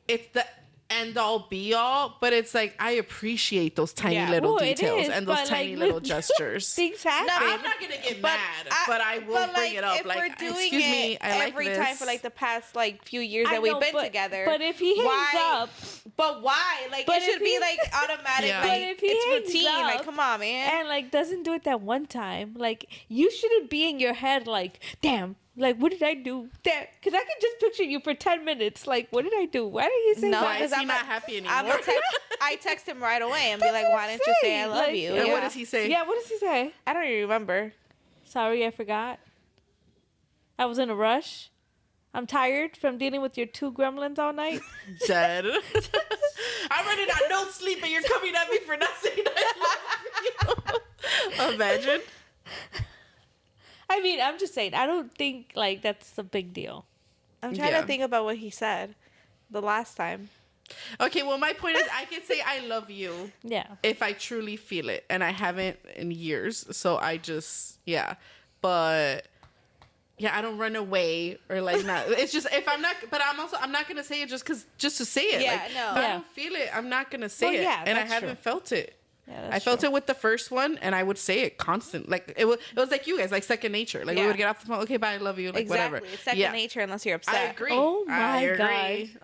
[SPEAKER 1] it's the end all be all, but it's like, I appreciate those tiny little details and those tiny little gestures.
[SPEAKER 3] Things happen.
[SPEAKER 1] No, I'm not gonna get mad, but I will bring it up.
[SPEAKER 2] If
[SPEAKER 1] Like,
[SPEAKER 2] we're doing
[SPEAKER 1] excuse me, I like
[SPEAKER 2] every
[SPEAKER 1] this.
[SPEAKER 2] time for like the past like few years that we've been together.
[SPEAKER 3] But if he hangs up,
[SPEAKER 2] but why? Like,
[SPEAKER 3] But
[SPEAKER 2] it should
[SPEAKER 3] if
[SPEAKER 2] be
[SPEAKER 3] he-
[SPEAKER 2] like automatic.
[SPEAKER 1] Yeah.
[SPEAKER 2] Like,
[SPEAKER 3] But if he
[SPEAKER 2] it's
[SPEAKER 3] hangs
[SPEAKER 2] routine.
[SPEAKER 3] up
[SPEAKER 2] Like, come on, man.
[SPEAKER 3] and like doesn't do it that one time, like you shouldn't be in your head like, damn, like what did I do? Damn, because I can just picture you for 10 minutes. Like, what did I do? Why did he say
[SPEAKER 2] No,
[SPEAKER 3] that?
[SPEAKER 1] Why is
[SPEAKER 2] because
[SPEAKER 1] he not happy anymore?
[SPEAKER 2] I text him right away and be like, why didn't you say I love
[SPEAKER 3] Like-
[SPEAKER 2] you?
[SPEAKER 1] And
[SPEAKER 2] Yeah.
[SPEAKER 1] what does he say?
[SPEAKER 3] Yeah, what does he say?
[SPEAKER 2] I don't even remember.
[SPEAKER 3] Sorry, I forgot. I was in a rush. I'm tired from dealing with your 2 gremlins all night.
[SPEAKER 1] Dead. I'm running on no sleep and you're coming at me for not saying I love you. Imagine.
[SPEAKER 3] I mean, I'm just saying, I don't think like that's a big deal.
[SPEAKER 2] I'm trying
[SPEAKER 1] Yeah.
[SPEAKER 2] to think about what he said the last time.
[SPEAKER 1] Okay, well, my point is I can say I love you
[SPEAKER 3] Yeah.
[SPEAKER 1] if I truly feel it, and I haven't in years. So I just, yeah. But yeah, I don't run away or like not. It's just if I'm not, but I'm not gonna say it just to say it.
[SPEAKER 2] Yeah,
[SPEAKER 1] like,
[SPEAKER 2] no.
[SPEAKER 1] If I
[SPEAKER 3] Yeah.
[SPEAKER 1] don't feel it, I'm not gonna say
[SPEAKER 3] Well,
[SPEAKER 1] it,
[SPEAKER 3] yeah,
[SPEAKER 1] and I
[SPEAKER 3] that's
[SPEAKER 1] haven't
[SPEAKER 3] true.
[SPEAKER 1] felt it.
[SPEAKER 3] Yeah, that's
[SPEAKER 1] I felt
[SPEAKER 3] true.
[SPEAKER 1] it with the first one, and I would say it constant. Like it was like you guys, like second nature. Like we
[SPEAKER 2] Yeah.
[SPEAKER 1] would get off the phone. Okay, bye, I love you. Like
[SPEAKER 2] Exactly.
[SPEAKER 1] whatever.
[SPEAKER 2] It's second
[SPEAKER 1] Yeah.
[SPEAKER 2] nature unless you're upset.
[SPEAKER 1] I agree.
[SPEAKER 3] Oh my
[SPEAKER 1] I agree.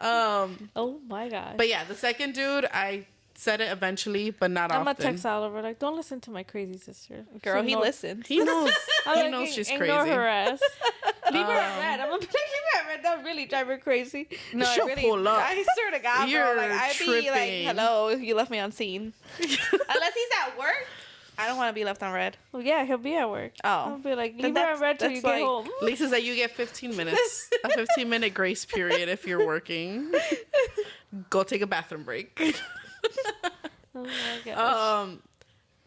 [SPEAKER 3] Oh my god.
[SPEAKER 1] But yeah, the second dude, I said it eventually, but not
[SPEAKER 3] I'm gonna
[SPEAKER 1] often.
[SPEAKER 3] text Oliver like, don't listen to my crazy sister.
[SPEAKER 2] Girl,
[SPEAKER 3] She
[SPEAKER 2] he
[SPEAKER 3] knows-
[SPEAKER 2] listens.
[SPEAKER 1] He knows.
[SPEAKER 3] I'm
[SPEAKER 1] He
[SPEAKER 3] like,
[SPEAKER 1] knows she's
[SPEAKER 3] ignore
[SPEAKER 1] crazy.
[SPEAKER 3] her ass. Leave her at red. I'm gonna be like, leave her at red. That really drive her crazy.
[SPEAKER 2] No,
[SPEAKER 1] She'll pull up.
[SPEAKER 2] I swear to God,
[SPEAKER 1] You're
[SPEAKER 2] bro. Like, I'd be like,
[SPEAKER 1] tripping.
[SPEAKER 2] hello, you left me on scene. Unless he's at work, I don't want to be left on red.
[SPEAKER 3] Well, yeah, he'll be at work.
[SPEAKER 2] Oh.
[SPEAKER 3] I'll be like, leave her
[SPEAKER 2] that's-
[SPEAKER 3] at red till you
[SPEAKER 2] that's
[SPEAKER 3] get
[SPEAKER 2] like-
[SPEAKER 3] home.
[SPEAKER 1] Lisa said you get 15 minutes. A 15-minute grace period if you're working. Go take a bathroom break.
[SPEAKER 3] Oh my gosh.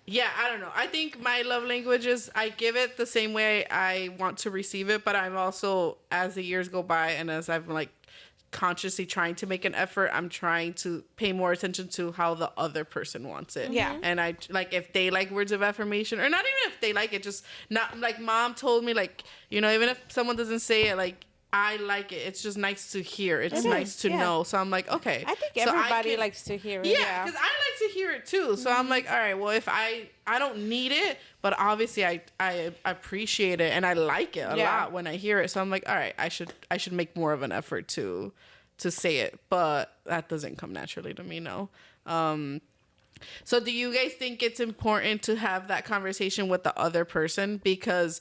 [SPEAKER 1] Yeah, I don't know. I think my love language is I give it the same way I want to receive it, but I'm also, as the years go by and as I'm like consciously trying to make an effort, I'm trying to pay more attention to how the other person wants it.
[SPEAKER 2] Yeah.
[SPEAKER 1] And I like if they like words of affirmation, or not even if they like it, just not like mom told me, like, you know, even if someone doesn't say it, like, I like it. It's just nice to hear. It's
[SPEAKER 3] It
[SPEAKER 1] nice
[SPEAKER 3] is,
[SPEAKER 1] to
[SPEAKER 3] yeah.
[SPEAKER 1] know. So I'm like, okay.
[SPEAKER 3] I think
[SPEAKER 1] So
[SPEAKER 3] everybody
[SPEAKER 1] can-
[SPEAKER 3] likes to hear it.
[SPEAKER 1] yeah, because I like to hear it too. So I'm like, all right, well, if I don't need it, but obviously I appreciate it and I like it a
[SPEAKER 2] Yeah.
[SPEAKER 1] lot when I hear it. So I'm like, all right, I should make more of an effort to say it, but that doesn't come naturally to me, no. So do you guys think it's important to have that conversation with the other person? Because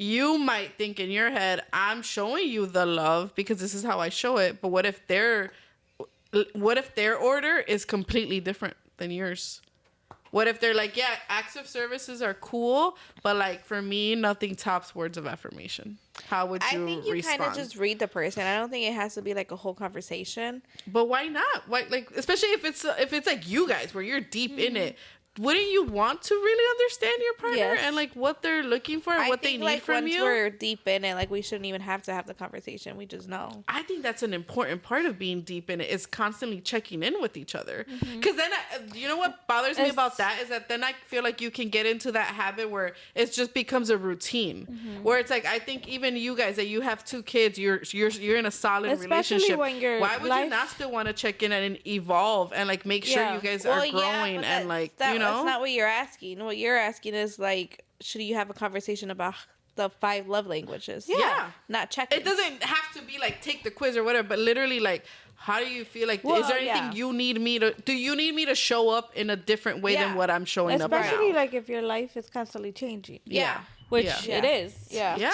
[SPEAKER 1] you might think in your head, I'm showing you the love because this is how I show it. But what if their order is completely different than yours? What if they're like, yeah, acts of services are cool, but like for me, nothing tops words of affirmation. How would you
[SPEAKER 2] I think you
[SPEAKER 1] respond?
[SPEAKER 2] kind of just read the person. I don't think it has to be like a whole conversation.
[SPEAKER 1] But why not? Why, like, especially if it's like you guys where you're deep in it. Wouldn't you want to really understand your partner
[SPEAKER 3] Yes.
[SPEAKER 1] and like what they're looking for and
[SPEAKER 2] I
[SPEAKER 1] what
[SPEAKER 2] think
[SPEAKER 1] they need
[SPEAKER 2] like
[SPEAKER 1] from
[SPEAKER 2] once
[SPEAKER 1] you?
[SPEAKER 2] we're deep in it, like we shouldn't even have to have the conversation. We just know.
[SPEAKER 1] I think that's an important part of being deep in it is constantly checking in with each other. Because then, you know what bothers me about that is that then I feel like you can get into that habit where it just becomes a routine. Where it's like, I think even you guys that you have 2 kids, you're in a solid
[SPEAKER 3] Especially
[SPEAKER 1] relationship.
[SPEAKER 3] when your
[SPEAKER 1] Why would you
[SPEAKER 3] life-
[SPEAKER 1] not still want to check in and evolve and like make sure
[SPEAKER 3] Yeah.
[SPEAKER 1] you guys
[SPEAKER 2] Well,
[SPEAKER 1] are
[SPEAKER 2] yeah,
[SPEAKER 1] growing
[SPEAKER 2] but
[SPEAKER 1] and like you know?
[SPEAKER 2] that's not what you're asking. What you're asking is like, should you have a conversation about the 5 love languages?
[SPEAKER 1] Yeah.
[SPEAKER 2] Not checking.
[SPEAKER 1] It doesn't have to be like take the quiz or whatever, but literally like, how do you feel like?
[SPEAKER 3] Well,
[SPEAKER 1] is there anything
[SPEAKER 3] yeah.
[SPEAKER 1] you need me to? Do you need me to show up in a different way
[SPEAKER 2] Yeah.
[SPEAKER 1] than what I'm showing
[SPEAKER 3] Especially
[SPEAKER 1] up now?
[SPEAKER 3] like if your life is constantly changing.
[SPEAKER 2] Yeah.
[SPEAKER 3] Which
[SPEAKER 1] Yeah.
[SPEAKER 3] it is.
[SPEAKER 2] Yeah.
[SPEAKER 1] Yeah,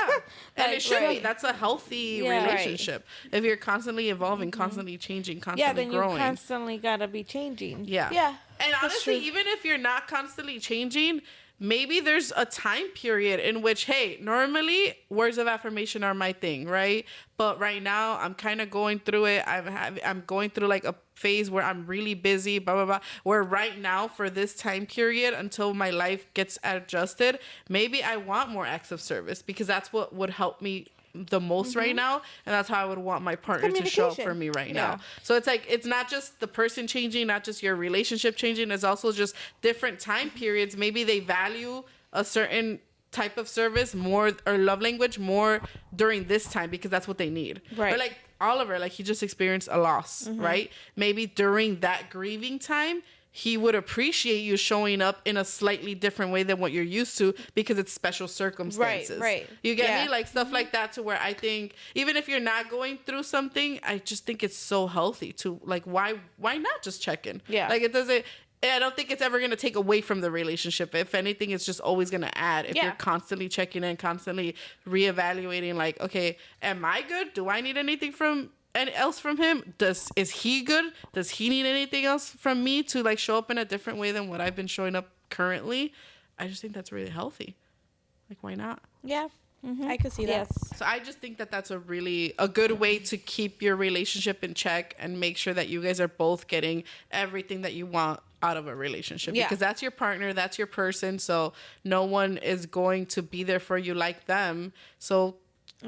[SPEAKER 1] and
[SPEAKER 3] Like,
[SPEAKER 1] it should be.
[SPEAKER 3] right.
[SPEAKER 1] That's a healthy
[SPEAKER 3] Yeah.
[SPEAKER 1] relationship. If you're constantly evolving, constantly changing, constantly
[SPEAKER 3] Yeah, then
[SPEAKER 1] growing.
[SPEAKER 3] you constantly gotta be changing.
[SPEAKER 1] yeah.
[SPEAKER 2] Yeah.
[SPEAKER 1] And honestly,
[SPEAKER 3] true.
[SPEAKER 1] even if you're not constantly changing, maybe there's a time period in which, hey, normally words of affirmation are my thing, right? But right now I'm kind of going through it. I'm going through like a phase where I'm really busy, blah, blah, blah. Where right now for this time period until my life gets adjusted, maybe I want more acts of service because that's what would help me the most right now, and that's how I would want my partner to show up for me right now. So it's like, it's not just the person changing, not just your relationship changing, it's also just different time periods. Maybe they value a certain type of service more, or love language more during this time because that's what they need.
[SPEAKER 2] Right.
[SPEAKER 1] But like Oliver, like he just experienced a loss, right? Maybe during that grieving time, he would appreciate you showing up in a slightly different way than what you're used to because it's special circumstances.
[SPEAKER 2] Right.
[SPEAKER 1] You get me? Like stuff like that, to where I think even if you're not going through something, I just think it's so healthy to like, why not just check in?
[SPEAKER 2] Yeah.
[SPEAKER 1] Like I don't think it's ever going to take away from the relationship. If anything, it's just always going to add. If you're constantly checking in, constantly reevaluating, like, okay, am I good? Do I need anything else from him? Is he good? Does he need anything else from me to like show up in a different way than what I've been showing up currently? I just think that's really healthy. Like, why not?
[SPEAKER 2] Yeah. I could see that.
[SPEAKER 1] So I just think that that's a good way to keep your relationship in check and make sure that you guys are both getting everything that you want out of a relationship. Because that's your partner, that's your person. So no one is going to be there for you like them. So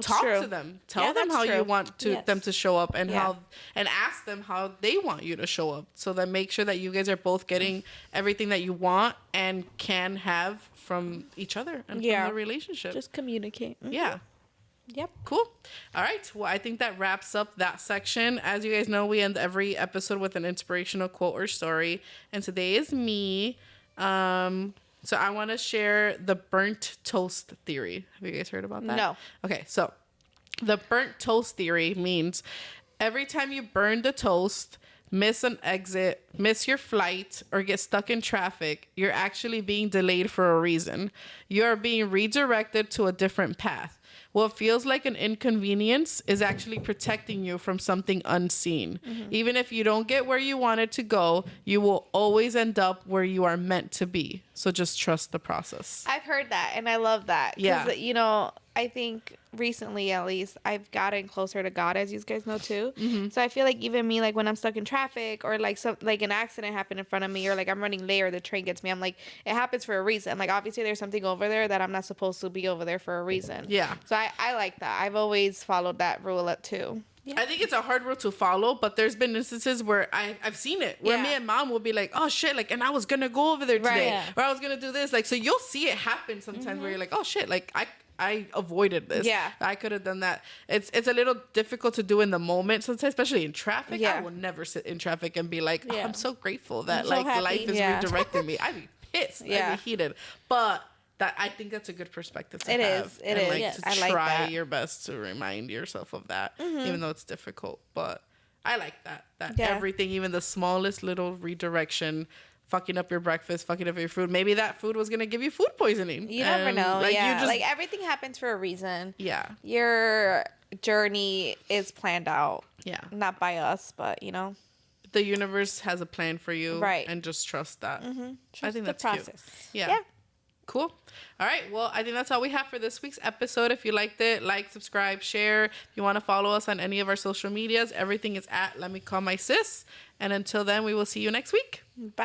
[SPEAKER 1] talk to them. Tell them how you want them to show up, and and ask them how they want you to show up. So then make sure that you guys are both getting everything that you want and can have from each other and from the relationship.
[SPEAKER 2] Just communicate.
[SPEAKER 1] Yeah.
[SPEAKER 2] Yep.
[SPEAKER 1] Cool. All right. Well, I think that wraps up that section. As you guys know, we end every episode with an inspirational quote or story. And today is me. So I want to share the burnt toast theory. Have you guys heard about that?
[SPEAKER 2] No.
[SPEAKER 1] Okay. So the burnt toast theory means every time you burn the toast, miss an exit, miss your flight, or get stuck in traffic, you're actually being delayed for a reason. You're being redirected to a different path. What feels like an inconvenience is actually protecting you from something unseen. Even if you don't get where you wanted to go, you will always end up where you are meant to be. So just trust the process.
[SPEAKER 2] I've heard that, and I love that.
[SPEAKER 1] Yeah.
[SPEAKER 2] You know, I think recently, at least, I've gotten closer to God, as you guys know, too. So I feel like even me, like when I'm stuck in traffic, or like an accident happened in front of me, or like I'm running late or the train gets me, I'm like, it happens for a reason. Like, obviously there's something over there that I'm not supposed to be over there for a reason.
[SPEAKER 1] Yeah.
[SPEAKER 2] So I like that. I've always followed that rule too.
[SPEAKER 1] Yeah. I think it's a hard rule to follow, but there's been instances where I've seen it, where me and mom will be like, oh shit, like, and I was gonna go over there today, or I was gonna do this, like, so you'll see it happen sometimes where you're like, oh shit, like I avoided this. Yeah, I could have done that. It's a little difficult to do in the moment sometimes, especially in traffic. I will never sit in traffic and be like, oh, I'm so grateful that like life is redirecting me. I'd be pissed. I'd be heated, but. I think that's a good perspective to have. It is. Like, to try your best to remind yourself of that, even though it's difficult. But I like that. Everything, even the smallest little redirection, fucking up your breakfast, fucking up your food. Maybe that food was going to give you food poisoning.
[SPEAKER 2] You never know. Like, like everything happens for a reason.
[SPEAKER 1] Yeah.
[SPEAKER 2] Your journey is planned out.
[SPEAKER 1] Yeah.
[SPEAKER 2] Not by us, but, you know.
[SPEAKER 1] The universe has a plan for you.
[SPEAKER 2] Right.
[SPEAKER 1] And just trust that. I think that's
[SPEAKER 2] process.
[SPEAKER 1] Cute. Yeah. Cool. All right. Well, I think that's all we have for this week's episode. If you liked it, like, subscribe, share. If you want to follow us on any of our social medias, everything is at Lemme Call My Sis. And until then, we will see you next week.
[SPEAKER 2] Bye.